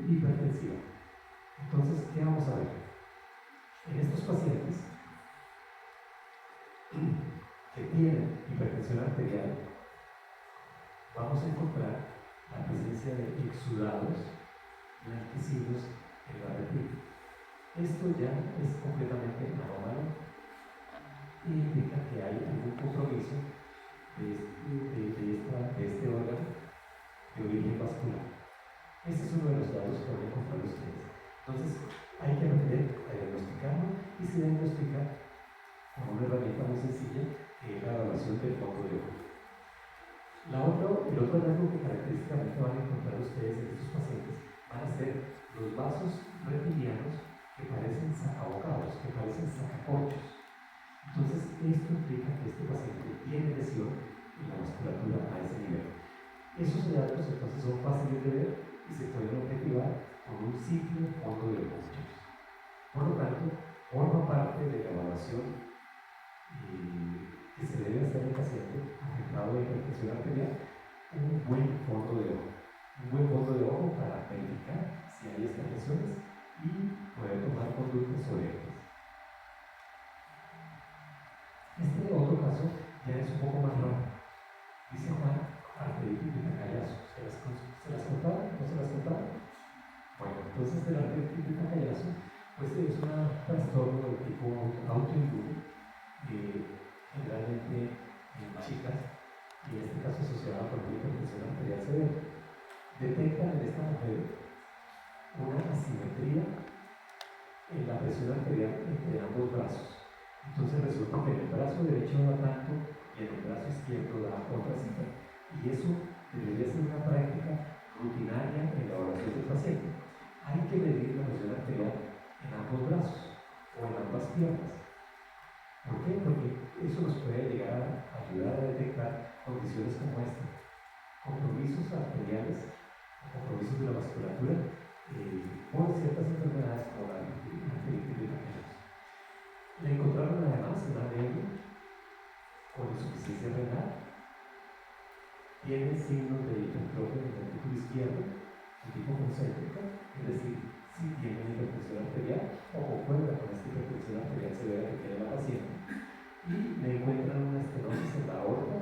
hipertensiva. Entonces, ¿qué vamos a ver? En estos pacientes que tienen hipertensión arterial, vamos a encontrar la presencia de exudados blanquecinos en la retina. Esto ya es completamente anormal y indica que hay algún compromiso de este órgano de origen vascular. Este es uno de los datos que van a encontrar ustedes. Entonces, hay que aprender a diagnosticarlo y se diagnostica con una herramienta muy sencilla que es la evaluación del fondo de ojo. El otro hallazgo que característicamente van a encontrar ustedes en estos pacientes van a ser los vasos retinianos que parecen sacabocados, que parecen sacacorchos. Entonces, esto implica que este paciente tiene lesión en la musculatura a ese nivel. Esos hallazgos entonces son fáciles de ver y se pueden objetivar con un simple fondo de ojo. Por lo tanto, forma parte de la evaluación que se debe hacer al paciente afectado de hipertensión arterial un buen fondo de ojo. Un buen fondo de ojo para verificar si hay estas lesiones y poder tomar conductas sobre ellas. Este otro caso ya es un poco más raro. Dice Juan, arteritis de Takayasu. ¿Se las contaron? ¿No se las contaron? Bueno, entonces el arteritis de Takayasu pues es un trastorno de tipo autoinmune, generalmente en chicas, y en este caso asociado con una hipertensión arterial severa. Detectan en esta mujer una asimetría en la presión arterial entre ambos brazos. Entonces resulta que en el brazo derecho da tanto y en el brazo izquierdo da otra cifra. Y eso debería ser una práctica rutinaria en la evaluación del paciente. Hay que medir la presión arterial en ambos brazos o en ambas piernas. ¿Por qué? Porque eso nos puede llegar a ayudar a detectar condiciones como esta. Compromisos arteriales, compromisos de la vasculatura por ciertas enfermedades como la arteritis de Takayasu. Le encontraron además una anemia con insuficiencia renal, tiene signos de hipertrofia del ventrículo izquierdo, de tipo concéntrica, es decir, si tiene una hipertensión arterial o concuerda con esta hipertensión arterial severa que tiene la paciente, y le encuentran una estenosis en la aorta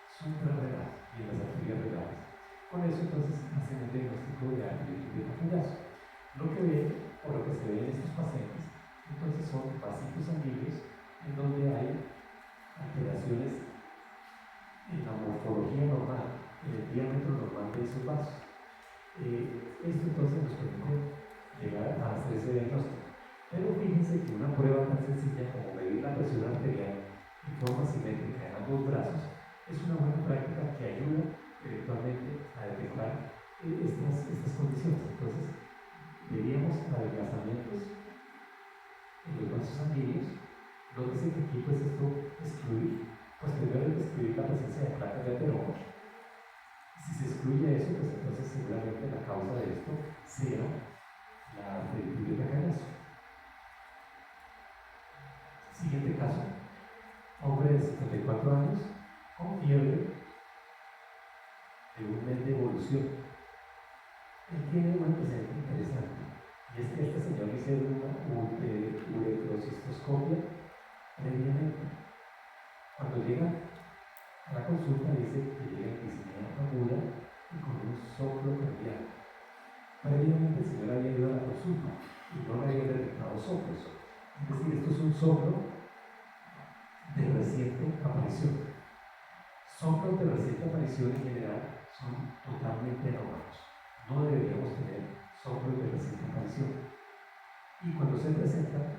suprarrenal y en las arterias renales. Con eso entonces hacen el diagnóstico de arteritis de Takayasu. Lo que ven, o lo que se ve en estos pacientes, entonces son vasitos sanguíneos en donde hay alteraciones en la morfología normal, en el diámetro normal de esos vasos. Esto entonces nos permite llegar a hacer ese diagnóstico. Pero fíjense que una prueba tan sencilla como medir la presión arterial en forma simétrica en ambos brazos es una buena práctica que ayuda eventualmente a detectar estas condiciones. Entonces, veríamos adelgazamientos en los vasos sanguíneos. Nótese que aquí pues esto excluye, pues primero es excluir la presencia de placas de ateroma. Si se excluye eso, pues entonces seguramente la causa de esto sea 4 años con fiebre de un mes de evolución. Él tiene un antecedente interesante, y es que este señor le hicieron una uretrocistoscopia previamente. Cuando llega a la consulta dice que llega en disnea aguda y con un soplo cardíaco. Previamente el señor había ido a la consulta y no le había detectado soplos. Es decir, esto es un soplo de reciente aparición. Soplos de reciente aparición en general son totalmente anómalos. No deberíamos tener soplos de reciente aparición. Y cuando se presentan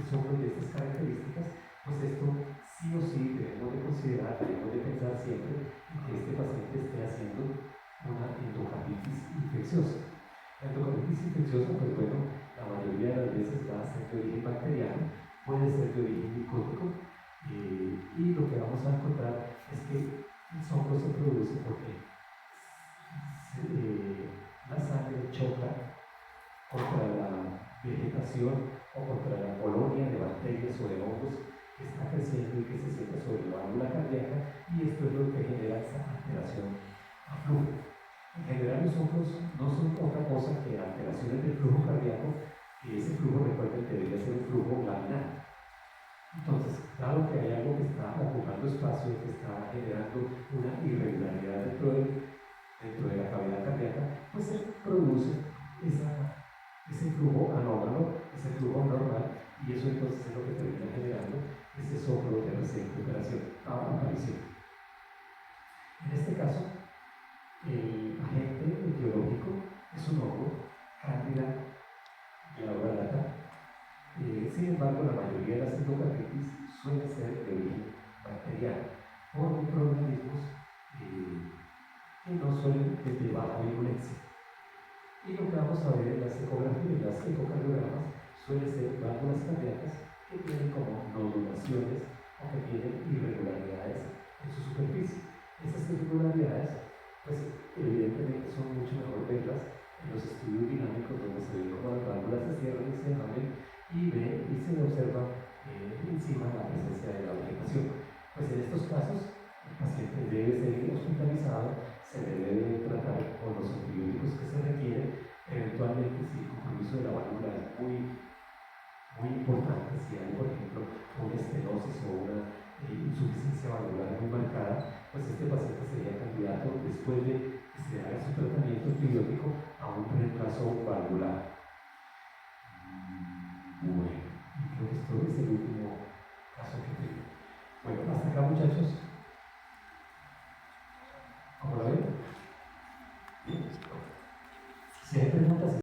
soplos de estas características, pues esto sí o sí debemos de considerar, debemos de pensar siempre en que este paciente esté haciendo una endocarditis infecciosa. La endocarditis infecciosa, pues bueno, la mayoría de las veces va a ser de origen bacteriano, puede ser de origen micótico, y lo que vamos a encontrar es que el soplo se produce porque la sangre choca contra la vegetación o contra la colonia de bacterias o de hongos que está creciendo y que se sienta sobre la válvula cardíaca, y esto es lo que genera esa alteración a flujo. En general los soplos no son otra cosa que alteraciones del flujo cardíaco, y ese flujo, recuerden que debería ser un flujo laminar. Entonces, dado que hay algo que está ocupando espacio, que está generando una irregularidad dentro de la cavidad cardíaca, pues se produce ese flujo anómalo, ese flujo anormal, y eso entonces es lo que termina generando ese soplo de reciente aparición. En este caso, el agente etiológico es un hongo, Candida glabrata. Sin embargo, la mayoría de las endocarditis suele ser de origen bacteriano por microorganismos que no suelen ser de baja virulencia. Y lo que vamos a ver en las ecografías, en las ecocardiogramas, suelen ser válvulas cardíacas que tienen como nodulaciones o que tienen irregularidades en su superficie. Esas irregularidades, pues evidentemente son mucho mejor verlas en los estudios dinámicos, donde se ven como las válvulas se cierran y se abren, y se observa encima la presencia de la vegetación. Pues en estos casos, el paciente debe ser hospitalizado, se le debe tratar con los antibióticos que se requieren. Eventualmente, si el compromiso de la válvula es muy importante, si hay, por ejemplo, una estenosis o una insuficiencia valvular muy marcada, pues este paciente sería candidato, después de que se haga su tratamiento antibiótico, a un reemplazo valvular. Bueno, y creo que esto es el último caso que tengo. Bueno, hasta acá, muchachos.